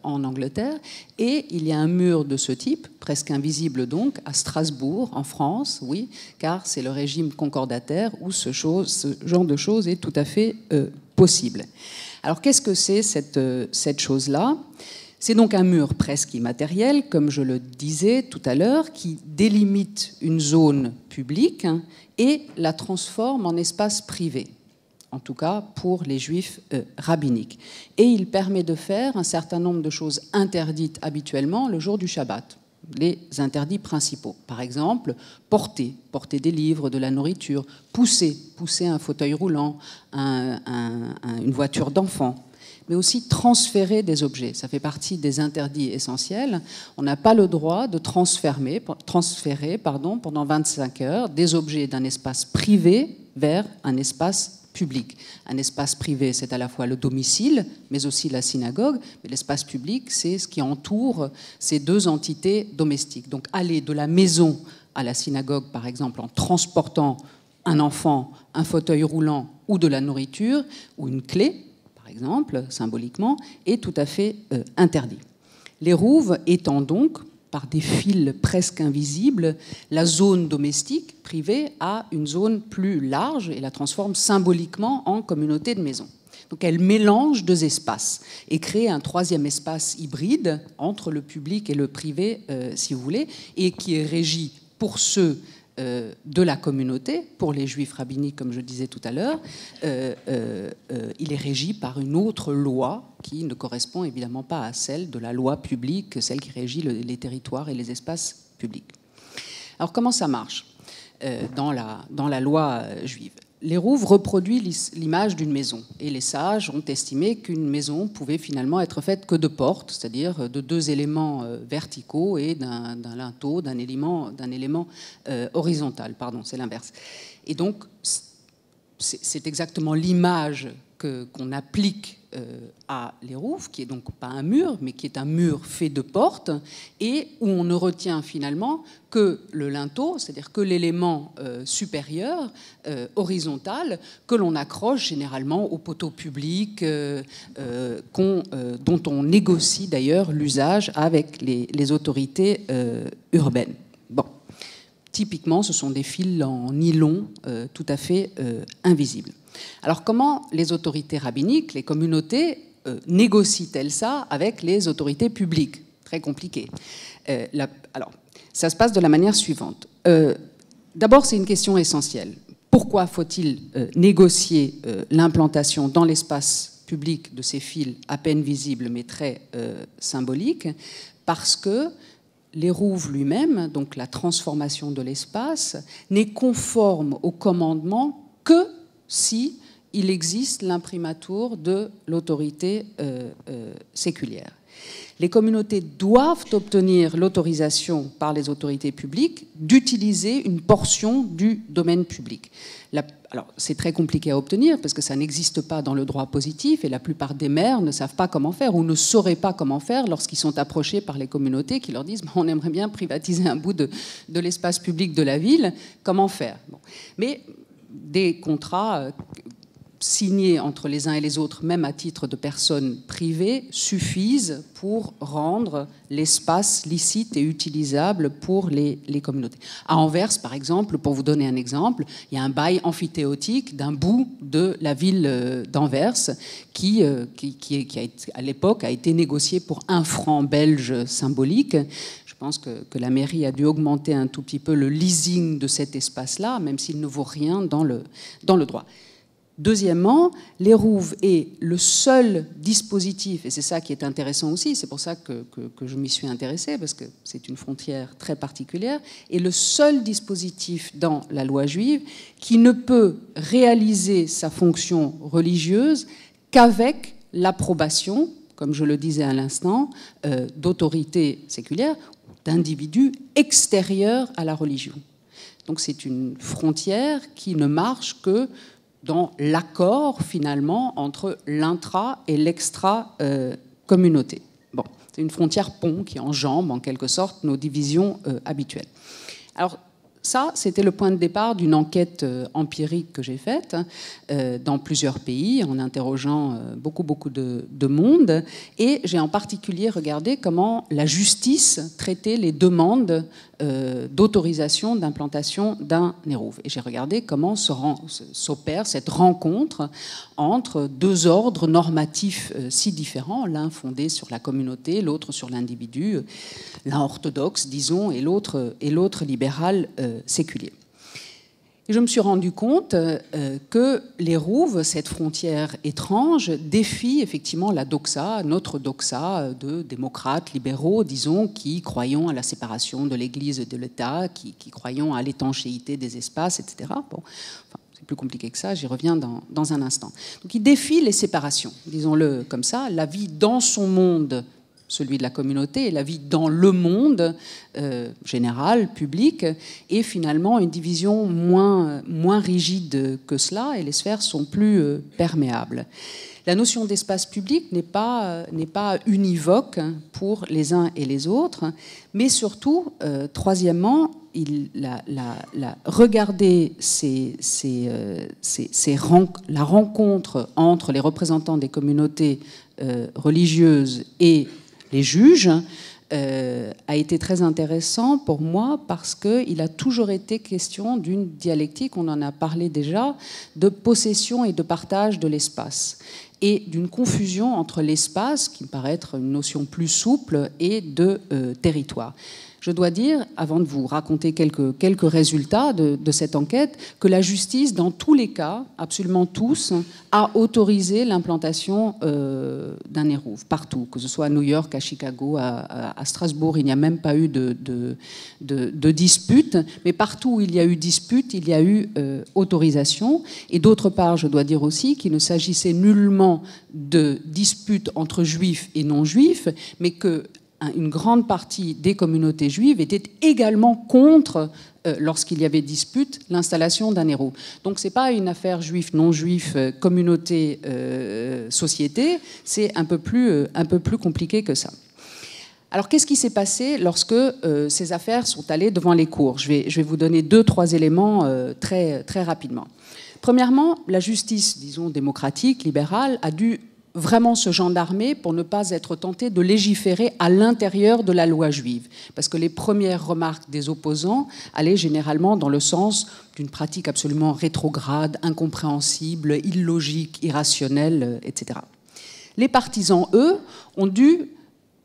en Angleterre, et il y a un mur de ce type, presque invisible donc, à Strasbourg, en France, oui, car c'est le régime concordataire où ce genre de choses est tout à fait possible. Alors qu'est-ce que c'est cette chose-là ? C'est donc un mur presque immatériel, comme je le disais tout à l'heure, qui délimite une zone publique et la transforme en espace privé, en tout cas pour les juifs rabbiniques. Et il permet de faire un certain nombre de choses interdites habituellement le jour du Shabbat, les interdits principaux. Par exemple, porter des livres, de la nourriture, pousser un fauteuil roulant, une voiture d'enfant, mais aussi transférer des objets. Ça fait partie des interdits essentiels. On n'a pas le droit de transférer pendant 25 heures des objets d'un espace privé vers un espace public. Un espace privé, c'est à la fois le domicile, mais aussi la synagogue. Mais l'espace public, c'est ce qui entoure ces deux entités domestiques. Donc aller de la maison à la synagogue, par exemple, en transportant un enfant, un fauteuil roulant ou de la nourriture, ou une clé, par exemple, symboliquement, est tout à fait interdit. L'érouve étend donc, par des fils presque invisibles, la zone domestique privée à une zone plus large et la transforme symboliquement en communauté de maisons. Donc elle mélange deux espaces et crée un troisième espace hybride entre le public et le privé, si vous voulez, et qui est régi pour ceux de la communauté, pour les juifs rabbiniques, comme je disais tout à l'heure, il est régi par une autre loi qui ne correspond évidemment pas à celle de la loi publique, celle qui régit les territoires et les espaces publics. Alors comment ça marche dans la loi juive ? L'érouve reproduit l'image d'une maison. Et les sages ont estimé qu'une maison pouvait finalement être faite que de portes, c'est-à-dire de deux éléments verticaux et d'un linteau, d'un élément horizontal. Pardon, c'est l'inverse. Et donc, c'est exactement l'image qu'on applique à l'Hérouve, qui est donc pas un mur, mais qui est un mur fait de portes, et où on ne retient finalement que le linteau, c'est-à-dire que l'élément supérieur, horizontal, que l'on accroche généralement aux poteaux publics, dont on négocie d'ailleurs l'usage avec les autorités urbaines. Bon. Typiquement, ce sont des fils en nylon tout à fait invisibles. Alors, comment les autorités rabbiniques, les communautés, négocient-elles ça avec les autorités publiques? Très compliqué. Alors, ça se passe de la manière suivante. D'abord, c'est une question essentielle. Pourquoi faut-il négocier l'implantation dans l'espace public de ces fils à peine visibles, mais très symboliques? Parce que l'Hérouve lui-même, donc la transformation de l'espace, n'est conforme au commandement que si il existe l'imprimatur de l'autorité séculière. Les communautés doivent obtenir l'autorisation par les autorités publiques d'utiliser une portion du domaine public. Alors, c'est très compliqué à obtenir parce que ça n'existe pas dans le droit positif et la plupart des maires ne savent pas comment faire ou ne sauraient pas comment faire lorsqu'ils sont approchés par les communautés qui leur disent « on aimerait bien privatiser un bout de l'espace public de la ville, comment faire ?» Mais des contrats signés entre les uns et les autres, même à titre de personnes privées, suffisent pour rendre l'espace licite et utilisable pour les communautés. À Anvers, par exemple, pour vous donner un exemple, il y a un bail amphithéotique d'un bout de la ville d'Anvers qui à l'époque, a été négocié pour 1 franc belge symbolique. Je pense que la mairie a dû augmenter un tout petit peu le leasing de cet espace-là, même s'il ne vaut rien dans le droit. Deuxièmement, l'Hérouve est le seul dispositif, et c'est ça qui est intéressant aussi, c'est pour ça que je m'y suis intéressée, parce que c'est une frontière très particulière, est le seul dispositif dans la loi juive qui ne peut réaliser sa fonction religieuse qu'avec l'approbation, comme je le disais à l'instant, d'autorités séculières, d'individus extérieurs à la religion. Donc c'est une frontière qui ne marche que dans l'accord, finalement, entre l'intra- et l'extra-communauté. Bon, c'est une frontière pont qui enjambe, en quelque sorte, nos divisions habituelles. Alors, ça, c'était le point de départ d'une enquête empirique que j'ai faite dans plusieurs pays, en interrogeant beaucoup de monde. Et j'ai en particulier regardé comment la justice traitait les demandes d'autorisation d'implantation d'un Hérouve. Et j'ai regardé comment s'opère cette rencontre entre 2 ordres normatifs si différents, l'un fondé sur la communauté, l'autre sur l'individu, l'un orthodoxe, disons, et l'autre libéral séculier. Et je me suis rendu compte que l'Hérouve, cette frontière étrange, défie effectivement la doxa, notre doxa de démocrates libéraux, disons, qui croyons à la séparation de l'Église et de l'État, qui croyons à l'étanchéité des espaces, etc. Bon, enfin, c'est plus compliqué que ça, j'y reviens dans un instant. Donc il défie les séparations, disons-le comme ça, la vie dans son monde, celui de la communauté, et la vie dans le monde général, public, et finalement une division moins rigide que cela, et les sphères sont plus perméables. La notion d'espace public n'est pas univoque pour les uns et les autres, mais surtout, troisièmement, regarder la rencontre entre les représentants des communautés religieuses et les juges a été très intéressant pour moi parce qu'il a toujours été question d'une dialectique, on en a parlé déjà, de possession et de partage de l'espace et d'une confusion entre l'espace, qui me paraît être une notion plus souple, et de territoire. Je dois dire, avant de vous raconter quelques résultats de cette enquête, que la justice, dans tous les cas, absolument tous, a autorisé l'implantation d'un Hérouve, partout, que ce soit à New York, à Chicago, à Strasbourg, il n'y a même pas eu de dispute, mais partout où il y a eu dispute, il y a eu autorisation. Et d'autre part, je dois dire aussi qu'il ne s'agissait nullement de dispute entre juifs et non-juifs, mais que une grande partie des communautés juives étaient également contre lorsqu'il y avait dispute, l'installation d'un héros. Donc ce n'est pas une affaire juif, non-juif, communauté, société, c'est un peu plus compliqué que ça. Alors, qu'est-ce qui s'est passé lorsque ces affaires sont allées devant les cours ? Je vais vous donner 2-3 éléments très, très rapidement. Premièrement, la justice, disons, démocratique, libérale, a dû vraiment se gendarmer pour ne pas être tentée de légiférer à l'intérieur de la loi juive. Parce que les premières remarques des opposants allaient généralement dans le sens d'une pratique absolument rétrograde, incompréhensible, illogique, irrationnelle, etc. Les partisans, eux, ont dû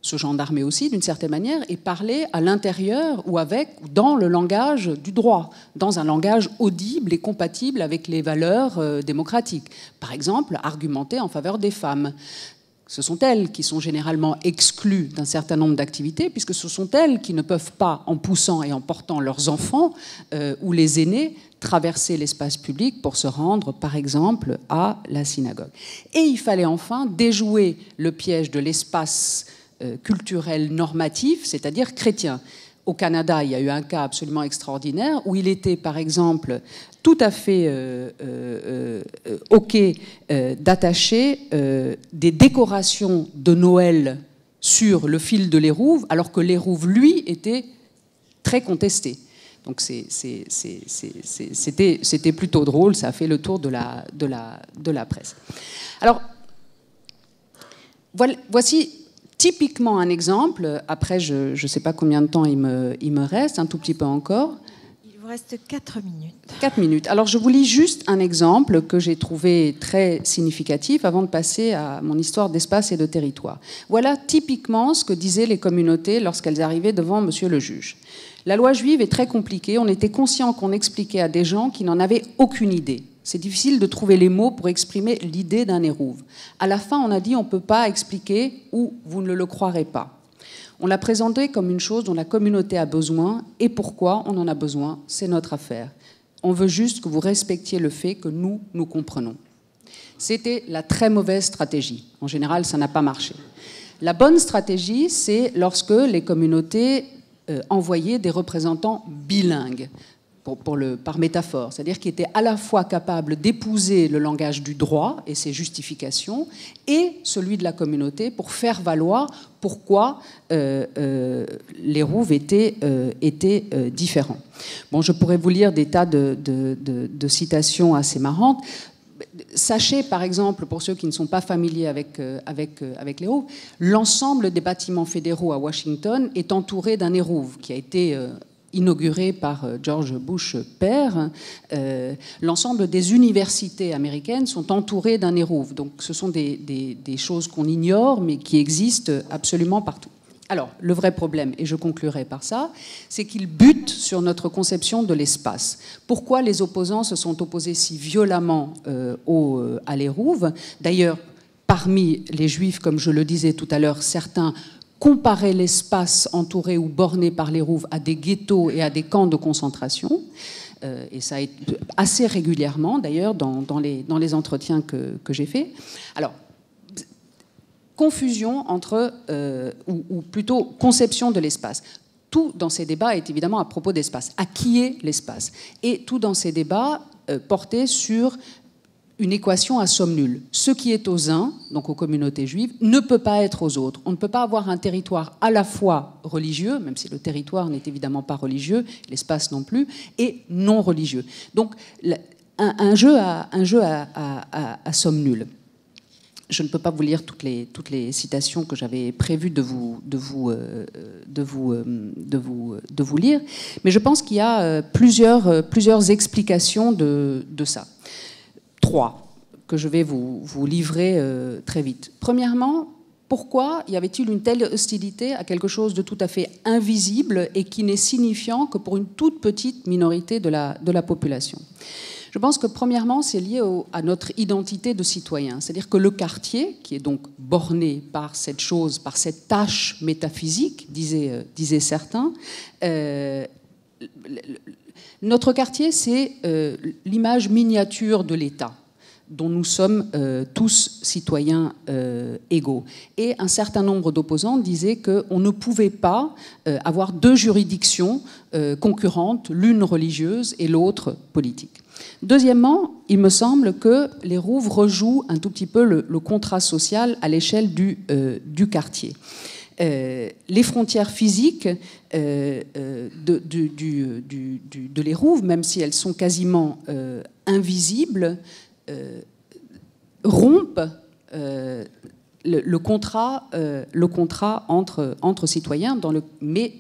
se gendarmer aussi d'une certaine manière et parler à l'intérieur ou avec ou dans le langage du droit, dans un langage audible et compatible avec les valeurs démocratiques. Par exemple, argumenter en faveur des femmes. Ce sont elles qui sont généralement exclues d'un certain nombre d'activités, puisque ce sont elles qui ne peuvent pas, en poussant et en portant leurs enfants ou les aînés, traverser l'espace public pour se rendre, par exemple, à la synagogue. Et il fallait enfin déjouer le piège de l'espace culturel normatif, c'est-à-dire chrétien. Au Canada, il y a eu un cas absolument extraordinaire où il était, par exemple, tout à fait OK d'attacher des décorations de Noël sur le fil de l'Hérouve, alors que l'Hérouve, lui, était très contesté. Donc c'était plutôt drôle, ça a fait le tour de la presse. Alors, voici typiquement un exemple. Après, je ne sais pas combien de temps il me reste, un tout petit peu encore. Il vous reste 4 minutes. 4 minutes. Alors, je vous lis juste un exemple que j'ai trouvé très significatif avant de passer à mon histoire d'espace et de territoire. Voilà typiquement ce que disaient les communautés lorsqu'elles arrivaient devant monsieur le juge. La loi juive est très compliquée. On était conscient qu'on expliquait à des gens qui n'en avaient aucune idée. C'est difficile de trouver les mots pour exprimer l'idée d'un hérouve. À la fin, on a dit on ne peut pas expliquer ou vous ne le croirez pas. On l'a présenté comme une chose dont la communauté a besoin et pourquoi on en a besoin, c'est notre affaire. On veut juste que vous respectiez le fait que nous comprenons. C'était la très mauvaise stratégie. En général, ça n'a pas marché. La bonne stratégie, c'est lorsque les communautés envoyaient des représentants bilingues. Par métaphore, c'est-à-dire qui était à la fois capable d'épouser le langage du droit et ses justifications et celui de la communauté pour faire valoir pourquoi les rouves étaient différents. Bon, je pourrais vous lire des tas de citations assez marrantes. Sachez, par exemple, pour ceux qui ne sont pas familiers avec les rouves, l'ensemble des bâtiments fédéraux à Washington est entouré d'un hérouve qui a été inauguré par George Bush père. L'ensemble des universités américaines sont entourées d'un hérouve. Donc ce sont des choses qu'on ignore, mais qui existent absolument partout. Alors, le vrai problème, et je conclurai par ça, c'est qu'il bute sur notre conception de l'espace. Pourquoi les opposants se sont opposés si violemment à l'hérouve ? D'ailleurs, parmi les juifs, comme je le disais tout à l'heure, certains comparer l'espace entouré ou borné par les rouves à des ghettos et à des camps de concentration. Et ça est assez régulièrement, d'ailleurs, dans les entretiens que j'ai faits. Alors, confusion entre, ou plutôt conception de l'espace. Tout dans ces débats est évidemment à propos d'espace. À qui est l'espace ? Et tout dans ces débats portait sur une équation à somme nulle. Ce qui est aux uns, donc aux communautés juives, ne peut pas être aux autres. On ne peut pas avoir un territoire à la fois religieux, même si le territoire n'est évidemment pas religieux, l'espace non plus, et non religieux. Donc un jeu à somme nulle. Je ne peux pas vous lire toutes les citations que j'avais prévu de vous lire, mais je pense qu'il y a plusieurs explications de ça. 3 que je vais vous livrer très vite. Premièrement, pourquoi y avait-il une telle hostilité à quelque chose de tout à fait invisible et qui n'est signifiant que pour une toute petite minorité de la population ? Je pense que premièrement, c'est lié à notre identité de citoyen. C'est-à-dire que le quartier, qui est donc borné par cette chose, par cette tâche métaphysique, disaient certains, notre quartier, c'est l'image miniature de l'État. dont nous sommes tous citoyens égaux. Et un certain nombre d'opposants disaient qu'on ne pouvait pas avoir deux juridictions concurrentes, l'une religieuse et l'autre politique. Deuxièmement, il me semble que les Rouves rejouent un tout petit peu le contrat social à l'échelle du quartier. Les frontières physiques de les Rouves, même si elles sont quasiment invisibles, rompent le contrat entre citoyens, mais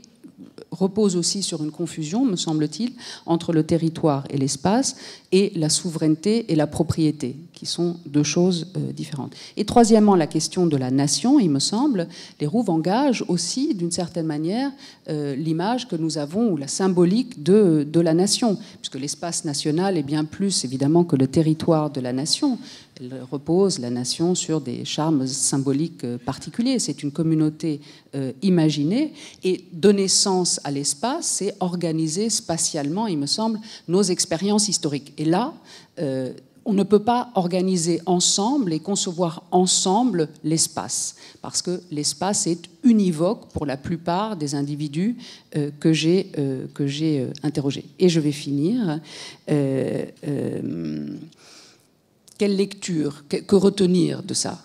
repose aussi sur une confusion, me semble-t-il, entre le territoire et l'espace et la souveraineté et la propriété, qui sont deux choses différentes. Et troisièmement, la question de la nation, il me semble, les Rouves engagent aussi, d'une certaine manière, l'image que nous avons, ou la symbolique de la nation, puisque l'espace national est bien plus, évidemment, que le territoire de la nation. Elle repose, la nation, sur des charmes symboliques particuliers. C'est une communauté imaginée. Et donner sens à l'espace, c'est organiser spatialement, il me semble, nos expériences historiques. Et là, on ne peut pas organiser ensemble et concevoir ensemble l'espace, parce que l'espace est univoque pour la plupart des individus que j'ai interrogés. Et je vais finir. Quelle lecture, que retenir de ça?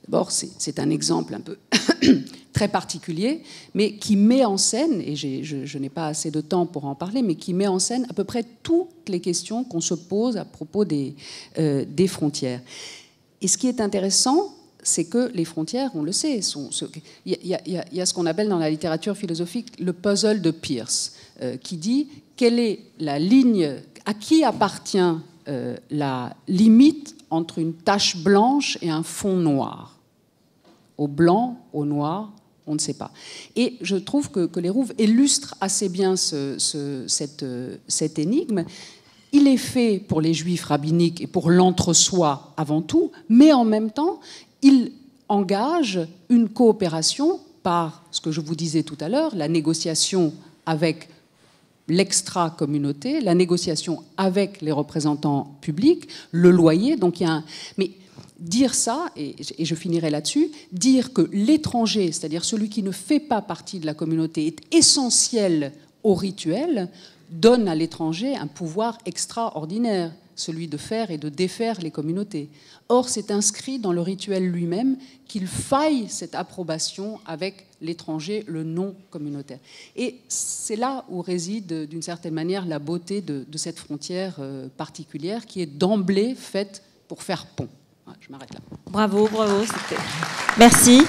D'abord, c'est un exemple un peu très particulier, mais qui met en scène, et je n'ai pas assez de temps pour en parler, mais qui met en scène à peu près toutes les questions qu'on se pose à propos des frontières. Et ce qui est intéressant, c'est que les frontières, on le sait, il y a ce qu'on appelle dans la littérature philosophique le puzzle de Peirce, qui dit quelle est la ligne, à qui appartient la limite entre une tache blanche et un fond noir. Au blanc, au noir, on ne sait pas. Et je trouve que les Rouves illustrent assez bien cette énigme. Il est fait pour les Juifs rabbiniques et pour l'entre-soi avant tout, mais en même temps, il engage une coopération par ce que je vous disais tout à l'heure, la négociation avec l'extra-communauté, la négociation avec les représentants publics, le loyer. Donc il y a mais dire ça, et je finirai là-dessus, dire que l'étranger, c'est-à-dire celui qui ne fait pas partie de la communauté, est essentiel au rituel, donne à l'étranger un pouvoir extraordinaire, celui de faire et de défaire les communautés. Or, c'est inscrit dans le rituel lui-même qu'il faille cette approbation avec l'étranger, le non-communautaire. Et c'est là où réside, d'une certaine manière, la beauté de cette frontière particulière qui est d'emblée faite pour faire pont. Voilà, je m'arrête là. Bravo, bravo. Merci.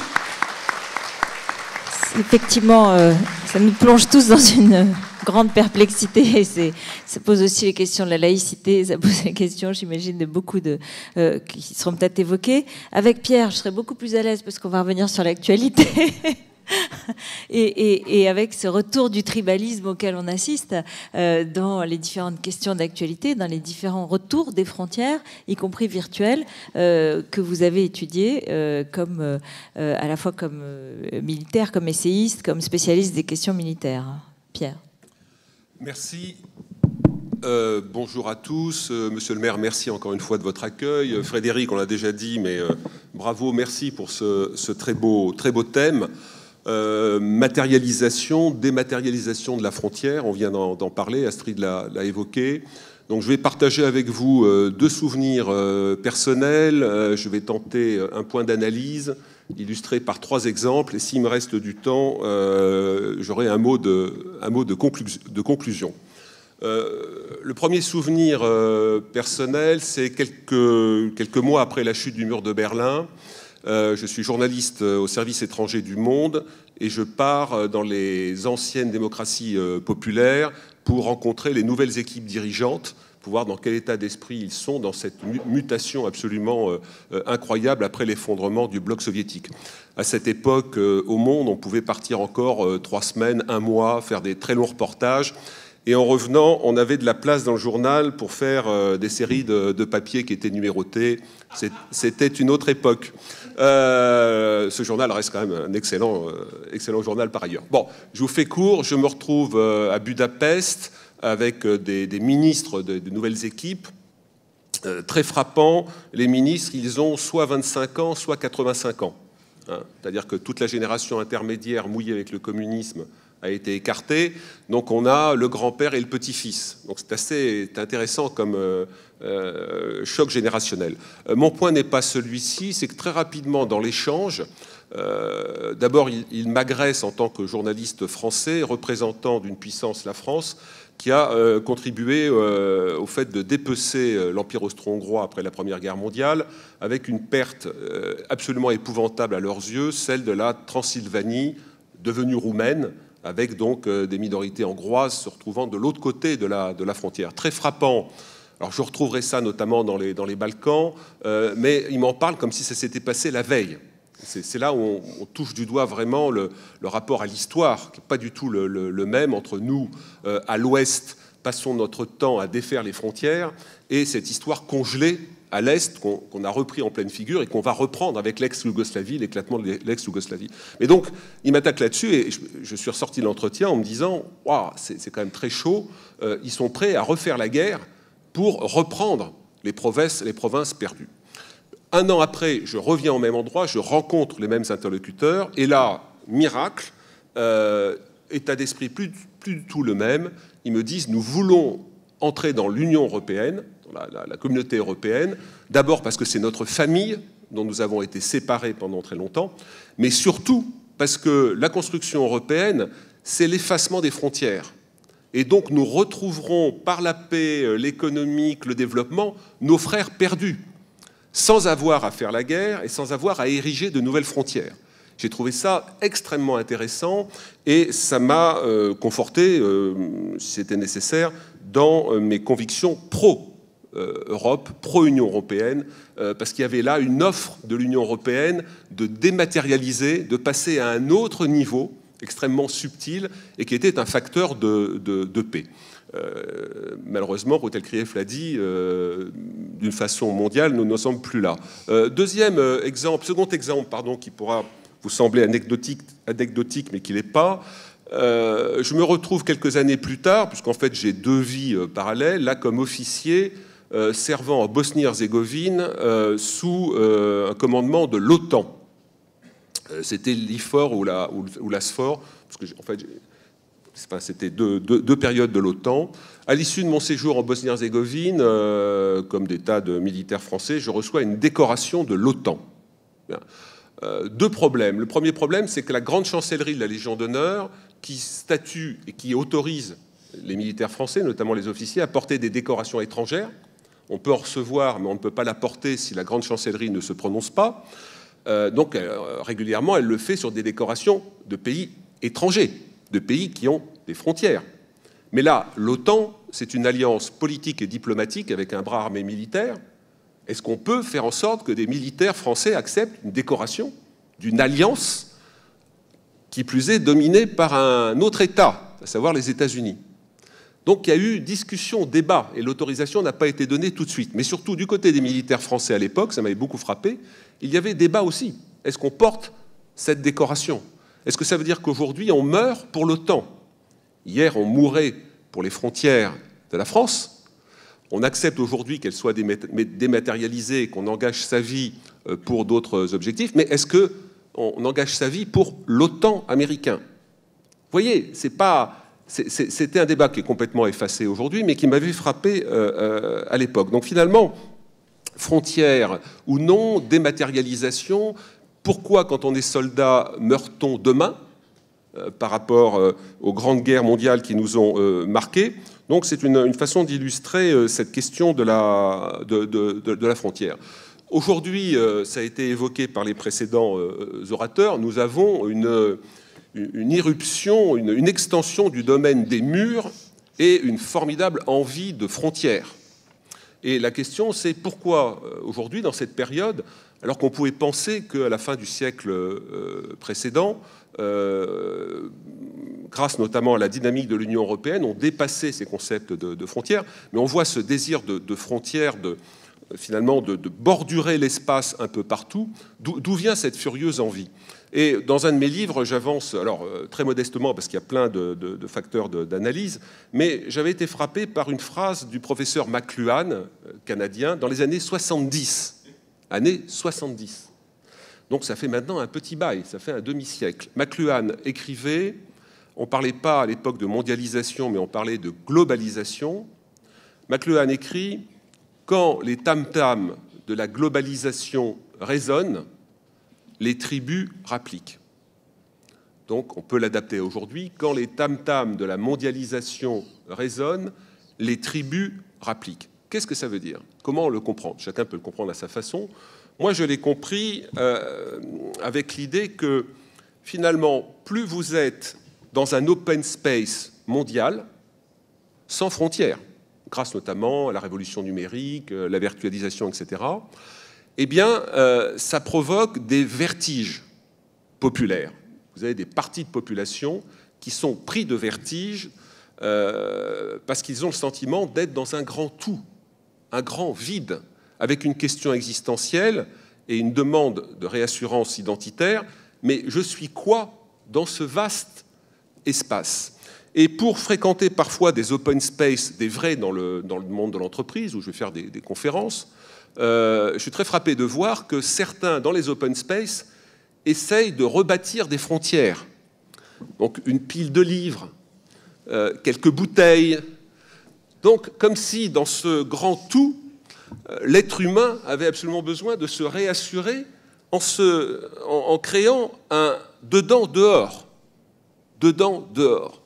Effectivement, ça nous plonge tous dans une grande perplexité et ça pose aussi les questions de la laïcité, ça pose les questions, j'imagine, de beaucoup qui seront peut-être évoquées. Avec Pierre, je serai beaucoup plus à l'aise parce qu'on va revenir sur l'actualité. Et avec ce retour du tribalisme auquel on assiste dans les différentes questions d'actualité, dans les différents retours des frontières, y compris virtuelles, que vous avez étudiés comme, à la fois comme militaire, comme essayiste, comme spécialiste des questions militaires. Pierre. Merci. Bonjour à tous. Monsieur le maire, merci encore une fois de votre accueil. Frédéric, on l'a déjà dit, mais bravo, merci pour ce très beau thème. Matérialisation, dématérialisation de la frontière, on vient d'en parler, Astrid l'a évoqué. Donc je vais partager avec vous deux souvenirs personnels, je vais tenter un point d'analyse illustré par trois exemples, et s'il me reste du temps, j'aurai un mot de conclusion. Le premier souvenir personnel, c'est quelques mois après la chute du mur de Berlin. Je suis journaliste au service étranger du Monde et je pars dans les anciennes démocraties populaires pour rencontrer les nouvelles équipes dirigeantes, pour voir dans quel état d'esprit ils sont dans cette mutation absolument incroyable après l'effondrement du bloc soviétique. À cette époque, au Monde, on pouvait partir encore 3 semaines, 1 mois, faire des très longs reportages. Et en revenant, on avait de la place dans le journal pour faire des séries de papiers qui étaient numérotés. C'était une autre époque. Ce journal reste quand même un excellent journal par ailleurs. Bon, je vous fais court. Je me retrouve à Budapest avec des ministres de nouvelles équipes. Très frappant, les ministres, ils ont soit 25 ans, soit 85 ans. Hein, c'est-à-dire que toute la génération intermédiaire mouillée avec le communisme a été écartée. Donc on a le grand-père et le petit-fils. Donc c'est assez intéressant comme choc générationnel. Mon point n'est pas celui-ci, c'est que très rapidement dans l'échange, d'abord il m'agresse en tant que journaliste français, représentant d'une puissance, la France, qui a contribué au fait de dépecer l'Empire austro-hongrois après la Première Guerre mondiale, avec une perte absolument épouvantable à leurs yeux, celle de la Transylvanie, devenue roumaine, avec donc des minorités hongroises se retrouvant de l'autre côté de la frontière. Très frappant. Alors je retrouverai ça notamment dans les Balkans, mais il m'en parle comme si ça s'était passé la veille. C'est là où on touche du doigt vraiment le rapport à l'histoire, qui n'est pas du tout le même entre nous, à l'ouest, passons notre temps à défaire les frontières, et cette histoire congelée à l'est qu'on a repris en pleine figure et qu'on va reprendre avec l'ex-Yougoslavie, l'éclatement de l'ex-Yougoslavie. Mais donc, il m'attaque là-dessus, et je suis ressorti de l'entretien en me disant « Waouh, c'est quand même très chaud, ils sont prêts à refaire la guerre pour reprendre les provinces perdues ». Un an après, je reviens au même endroit, je rencontre les mêmes interlocuteurs, et là, miracle, état d'esprit plus du tout le même. Ils me disent, nous voulons entrer dans l'Union européenne, dans la communauté européenne, d'abord parce que c'est notre famille, dont nous avons été séparés pendant très longtemps, mais surtout parce que la construction européenne, c'est l'effacement des frontières. Et donc nous retrouverons par la paix, l'économique, le développement, nos frères perdus, sans avoir à faire la guerre et sans avoir à ériger de nouvelles frontières. J'ai trouvé ça extrêmement intéressant et ça m'a conforté, si c'était nécessaire, dans mes convictions pro-Europe, pro-Union européenne, parce qu'il y avait là une offre de l'Union européenne de dématérialiser, de passer à un autre niveau extrêmement subtil et qui était un facteur de paix. Malheureusement, Routel-Krief l'a dit, d'une façon mondiale, nous n'en sommes plus là. Second exemple, qui pourra vous sembler anecdotique mais qui ne l'est pas. Je me retrouve quelques années plus tard, puisqu'en fait j'ai deux vies parallèles, là comme officier servant en Bosnie-Herzégovine sous un commandement de l'OTAN. C'était l'IFOR ou la SFOR, parce que en fait c'était deux périodes de l'OTAN. À l'issue de mon séjour en Bosnie-Herzégovine, comme des tas de militaires français, je reçois une décoration de l'OTAN. Deux problèmes. Le premier problème, c'est que la grande chancellerie de la Légion d'honneur, qui statue et qui autorise les militaires français, notamment les officiers, à porter des décorations étrangères. On peut en recevoir, mais on ne peut pas la porter si la grande chancellerie ne se prononce pas. Donc, régulièrement, elle le fait sur des décorations de pays étrangers, de pays qui ont des frontières. Mais là, l'OTAN, c'est une alliance politique et diplomatique avec un bras armé militaire. Est-ce qu'on peut faire en sorte que des militaires français acceptent une décoration d'une alliance qui plus est dominée par un autre État, à savoir les États-Unis? Donc il y a eu discussion, débat, et l'autorisation n'a pas été donnée tout de suite. Mais surtout, du côté des militaires français à l'époque, ça m'avait beaucoup frappé, il y avait débat aussi. Est-ce qu'on porte cette décoration? Est-ce que ça veut dire qu'aujourd'hui, on meurt pour l'OTAN? Hier, on mourait pour les frontières de la France. On accepte aujourd'hui qu'elle soit dématérialisée, qu'on engage sa vie pour d'autres objectifs, mais est-ce qu'on engage sa vie pour l'OTAN américain? Vous voyez, c'était un débat qui est complètement effacé aujourd'hui, mais qui m'avait frappé à l'époque. Donc finalement, frontières ou non, dématérialisation, pourquoi quand on est soldat meurt-on demain par rapport aux grandes guerres mondiales qui nous ont marqués? Donc c'est une façon d'illustrer cette question de la frontière. Aujourd'hui, ça a été évoqué par les précédents orateurs, nous avons une irruption, une extension du domaine des murs et une formidable envie de frontières. Et la question, c'est pourquoi aujourd'hui, dans cette période, alors qu'on pouvait penser qu'à la fin du siècle précédent, grâce notamment à la dynamique de l'Union européenne, on dépassait ces concepts de frontières, mais on voit ce désir de frontières, finalement de bordurer l'espace un peu partout. D'où vient cette furieuse envie? Et dans un de mes livres, j'avance, alors très modestement parce qu'il y a plein de facteurs d'analyse, mais j'avais été frappé par une phrase du professeur McLuhan, canadien dans les années 70. Années 70. Donc ça fait maintenant un petit bail, ça fait un demi-siècle. McLuhan écrivait, on ne parlait pas à l'époque de mondialisation, mais on parlait de globalisation. McLuhan écrit « Quand les tam-tams de la globalisation résonnent, les tribus rappliquent ». Donc on peut l'adapter aujourd'hui. Quand les tam-tams de la mondialisation résonnent, les tribus rappliquent. Qu'est-ce que ça veut dire? Comment on le comprend? Chacun peut le comprendre à sa façon. Moi, je l'ai compris avec l'idée que, finalement, plus vous êtes dans un open space mondial, sans frontières, grâce notamment à la révolution numérique, la virtualisation, etc., eh bien, ça provoque des vertiges populaires. Vous avez des parties de population qui sont pris de vertige parce qu'ils ont le sentiment d'être dans un grand tout, un grand vide, avec une question existentielle et une demande de réassurance identitaire. Mais je suis quoi dans ce vaste espace? Et pour fréquenter parfois des open space, des vrais dans le monde de l'entreprise, où je vais faire des conférences, je suis très frappé de voir que certains, dans les open space, essayent de rebâtir des frontières. Donc une pile de livres, quelques bouteilles. Donc comme si dans ce grand tout, l'être humain avait absolument besoin de se réassurer en créant un dedans-dehors. Dedans-dehors.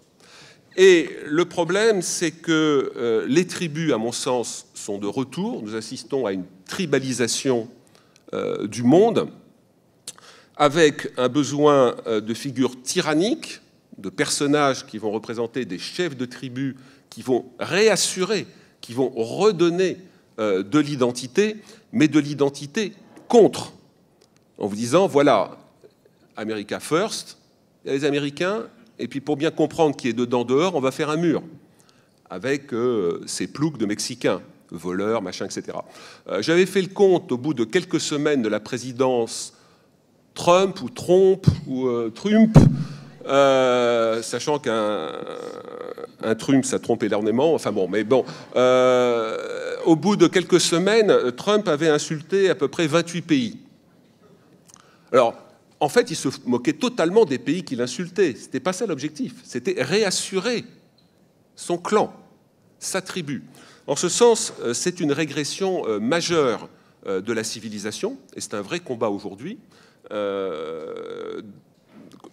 Et le problème, c'est que les tribus, à mon sens, sont de retour. Nous assistons à une tribalisation du monde, avec un besoin de figures tyranniques, de personnages qui vont représenter des chefs de tribus, qui vont réassurer, qui vont redonner de l'identité, mais de l'identité contre. En vous disant, voilà, America First, il y a les Américains, et puis pour bien comprendre qui est dedans-dehors, on va faire un mur, avec ces ploucs de Mexicains, voleurs, machin, etc. J'avais fait le compte, au bout de quelques semaines de la présidence Trump, sachant qu'un Trump, ça trompe énormément, enfin bon, mais bon, au bout de quelques semaines, Trump avait insulté à peu près 28 pays. Alors, en fait, il se moquait totalement des pays qu'il insultait. Ce n'était pas ça l'objectif, c'était réassurer son clan, sa tribu. En ce sens, c'est une régression majeure de la civilisation, et c'est un vrai combat aujourd'hui,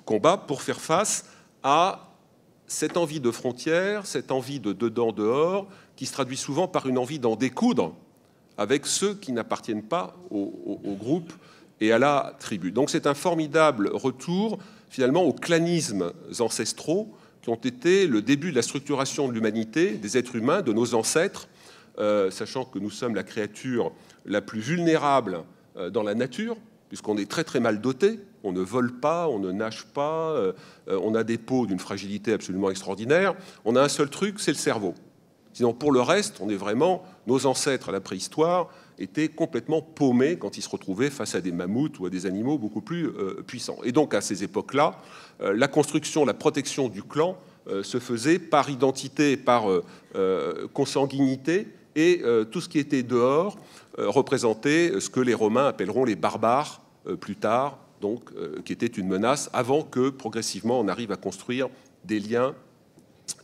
combat pour faire face à cette envie de frontières, cette envie de dedans-dehors, qui se traduit souvent par une envie d'en découdre avec ceux qui n'appartiennent pas au groupe et à la tribu. Donc c'est un formidable retour, finalement, aux clanismes ancestraux qui ont été le début de la structuration de l'humanité, des êtres humains, de nos ancêtres, sachant que nous sommes la créature la plus vulnérable dans la nature, puisqu'on est très très mal doté, on ne vole pas, on ne nage pas, on a des peaux d'une fragilité absolument extraordinaire. On a un seul truc, c'est le cerveau. Sinon, pour le reste, on est vraiment, nos ancêtres à la préhistoire étaient complètement paumés quand ils se retrouvaient face à des mammouths ou à des animaux beaucoup plus puissants. Et donc, à ces époques-là, la construction, la protection du clan se faisait par identité, par consanguinité, et tout ce qui était dehors représentait ce que les Romains appelleront les barbares plus tard, donc, qui était une menace, avant que progressivement on arrive à construire des liens,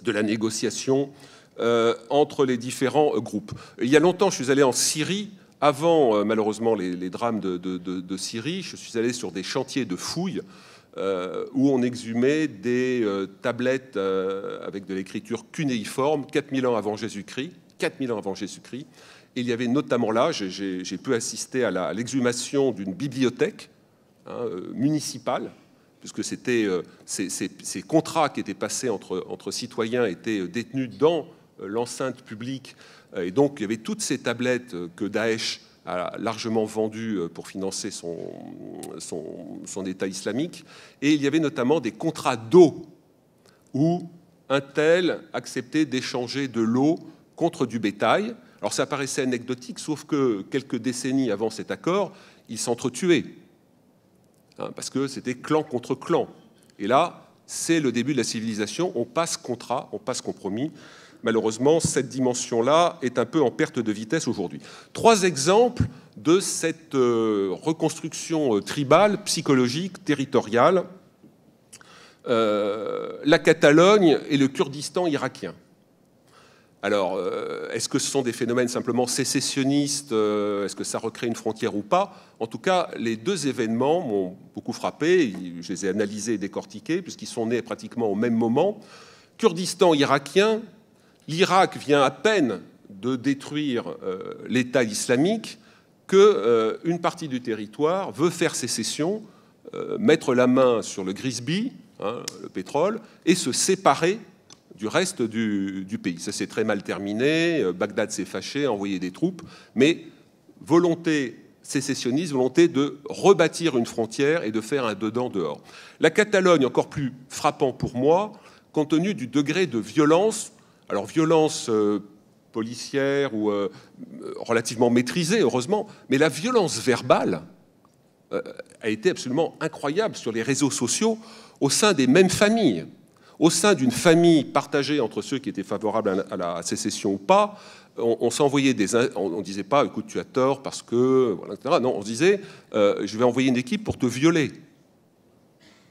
de la négociation entre les différents groupes. Il y a longtemps, je suis allé en Syrie, avant malheureusement les drames de Syrie, je suis allé sur des chantiers de fouilles où on exhumait des tablettes avec de l'écriture cunéiforme, 4000 ans avant Jésus-Christ, 4000 ans avant Jésus-Christ. Et il y avait notamment là, j'ai pu assister à l'exhumation d'une bibliothèque municipale, puisque c'était ces contrats qui étaient passés entre citoyens étaient détenus dans l'enceinte publique. Et donc, il y avait toutes ces tablettes que Daesh a largement vendues pour financer son État islamique. Et il y avait notamment des contrats d'eau où un tel acceptait d'échanger de l'eau contre du bétail. Alors, ça paraissait anecdotique, sauf que quelques décennies avant cet accord, ils s'entretuaient. Parce que c'était clan contre clan. Et là, c'est le début de la civilisation. On passe contrat, on passe compromis. malheureusement, cette dimension-là est un peu en perte de vitesse aujourd'hui. 3 exemples de cette reconstruction tribale, psychologique, territoriale. La Catalogne et le Kurdistan irakien. Alors, est-ce que ce sont des phénomènes simplement sécessionnistes? Est-ce que ça recrée une frontière ou pas? En tout cas, les 2 événements m'ont beaucoup frappé. Je les ai analysés et décortiqués, puisqu'ils sont nés pratiquement au même moment. Kurdistan irakien, l'Irak vient à peine de détruire l'État islamique qu'une partie du territoire veut faire sécession, mettre la main sur le Grisby, le pétrole, et se séparer du reste du pays. Ça s'est très mal terminé, Bagdad s'est fâché, a envoyé des troupes, mais volonté sécessionniste, volonté de rebâtir une frontière et de faire un dedans-dehors. La Catalogne, encore plus frappant pour moi, compte tenu du degré de violence, alors violence policière ou relativement maîtrisée, heureusement, mais la violence verbale a été absolument incroyable sur les réseaux sociaux au sein des mêmes familles. Au sein d'une famille partagée entre ceux qui étaient favorables à la sécession ou pas, on s'envoyait on disait pas, écoute, tu as tort parce que, voilà, etc. Non, on se disait, je vais envoyer une équipe pour te violer.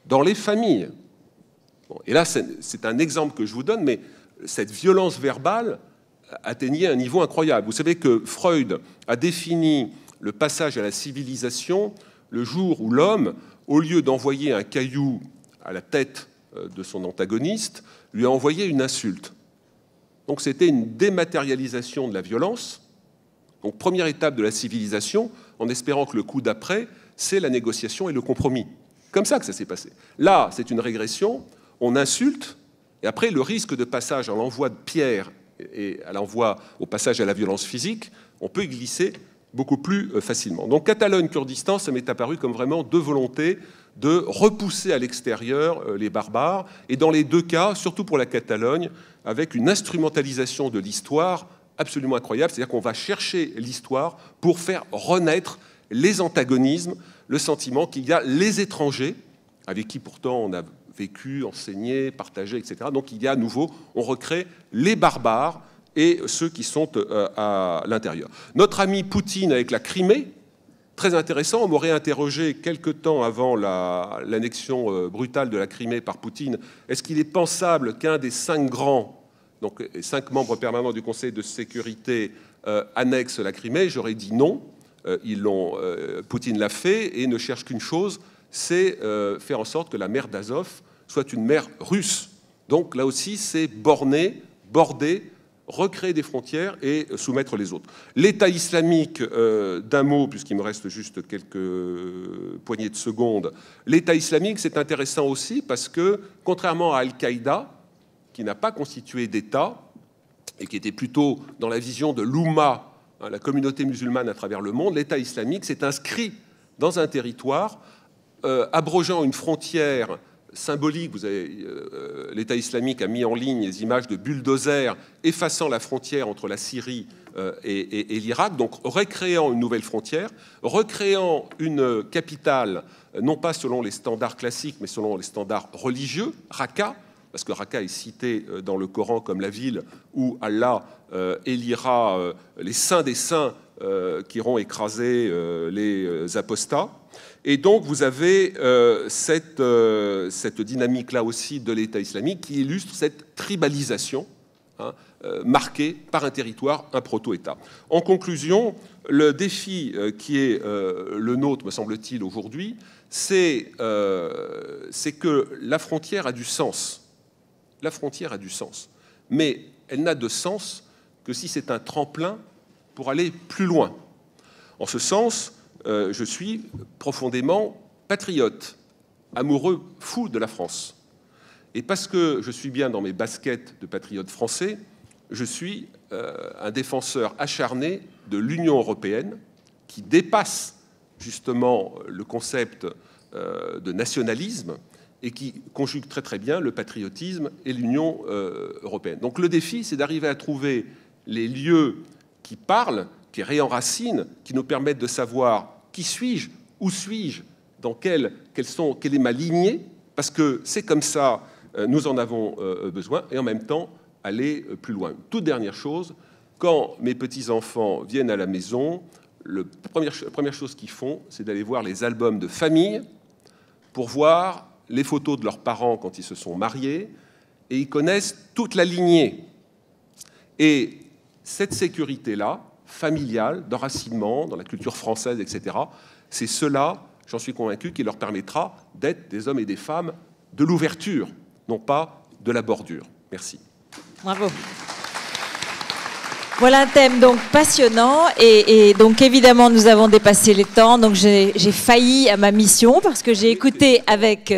Dans les familles. Bon, et là, c'est un exemple que je vous donne, mais cette violence verbale atteignait un niveau incroyable. Vous savez que Freud a défini le passage à la civilisation le jour où l'homme, au lieu d'envoyer un caillou à la tête de son antagoniste, lui a envoyé une insulte. Donc c'était une dématérialisation de la violence. Donc première étape de la civilisation, en espérant que le coup d'après, c'est la négociation et le compromis. Comme ça que ça s'est passé. Là, c'est une régression, on insulte, et après le risque de passage à l'envoi de pierres et à l'envoi au passage à la violence physique, on peut y glisser beaucoup plus facilement. Donc Catalogne, Kurdistan, ça m'est apparu comme vraiment 2 volontés de repousser à l'extérieur les barbares, et dans les 2 cas, surtout pour la Catalogne, avec une instrumentalisation de l'histoire absolument incroyable, c'est-à-dire qu'on va chercher l'histoire pour faire renaître les antagonismes, le sentiment qu'il y a les étrangers, avec qui pourtant on a vécu, enseigné, partagé, etc. Donc il y a à nouveau, on recrée les barbares et ceux qui sont à l'intérieur. Notre ami Poutine avec la Crimée, très intéressant, on m'aurait interrogé quelque temps avant l'annexion brutale de la Crimée par Poutine, est-ce qu'il est pensable qu'un des 5 grands, donc 5 membres permanents du Conseil de sécurité, annexe la Crimée? J'aurais dit non, Poutine l'a fait et ne cherche qu'une chose, c'est faire en sorte que la mer d'Azov soit une mer russe. Donc là aussi, c'est border, recréer des frontières et soumettre les autres. L'État islamique, d'un mot, puisqu'il me reste juste quelques poignées de secondes, l'État islamique, c'est intéressant aussi parce que, contrairement à Al-Qaïda, qui n'a pas constitué d'État et qui était plutôt dans la vision de l'Oumma, la communauté musulmane à travers le monde, l'État islamique s'est inscrit dans un territoire abrogeant une frontière symbolique. L'État islamique a mis en ligne les images de bulldozers effaçant la frontière entre la Syrie et l'Irak, donc recréant une nouvelle frontière, recréant une capitale, non pas selon les standards classiques, mais selon les standards religieux, Raqqa, parce que Raqqa est cité dans le Coran comme la ville où Allah élira les saints des saints qui iront écraser les apostats. Et donc vous avez cette dynamique-là aussi de l'État islamique qui illustre cette tribalisation marquée par un territoire, un proto-État. En conclusion, le défi qui est le nôtre, me semble-t-il, aujourd'hui, c'est que la frontière a du sens. La frontière a du sens. Mais elle n'a de sens que si c'est un tremplin pour aller plus loin. En ce sens, je suis profondément patriote, amoureux fou de la France. Et parce que je suis bien dans mes baskets de patriote français, je suis un défenseur acharné de l'Union européenne qui dépasse justement le concept de nationalisme et qui conjugue très très bien le patriotisme et l'Union européenne. Donc le défi, c'est d'arriver à trouver les lieux qui parlent, qui réenracinent, qui nous permettent de savoir qui suis-je, où suis-je, quelle est ma lignée, parce que c'est comme ça, nous en avons besoin, et en même temps aller plus loin. Toute dernière chose, quand mes petits-enfants viennent à la maison, la première chose qu'ils font, c'est d'aller voir les albums de famille pour voir les photos de leurs parents quand ils se sont mariés, et ils connaissent toute la lignée. Et cette sécurité-là, familiale, d'enracinement, dans la culture française, etc., c'est cela, j'en suis convaincu, qui leur permettra d'être des hommes et des femmes de l'ouverture, non pas de la bordure. Merci. Bravo. Voilà un thème donc passionnant et donc évidemment nous avons dépassé les temps, donc j'ai failli à ma mission parce que j'ai écouté avec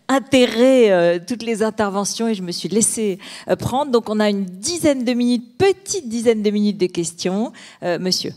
intérêt toutes les interventions et je me suis laissée prendre. Donc on a une dizaine de minutes, petite dizaine de minutes de questions. Monsieur.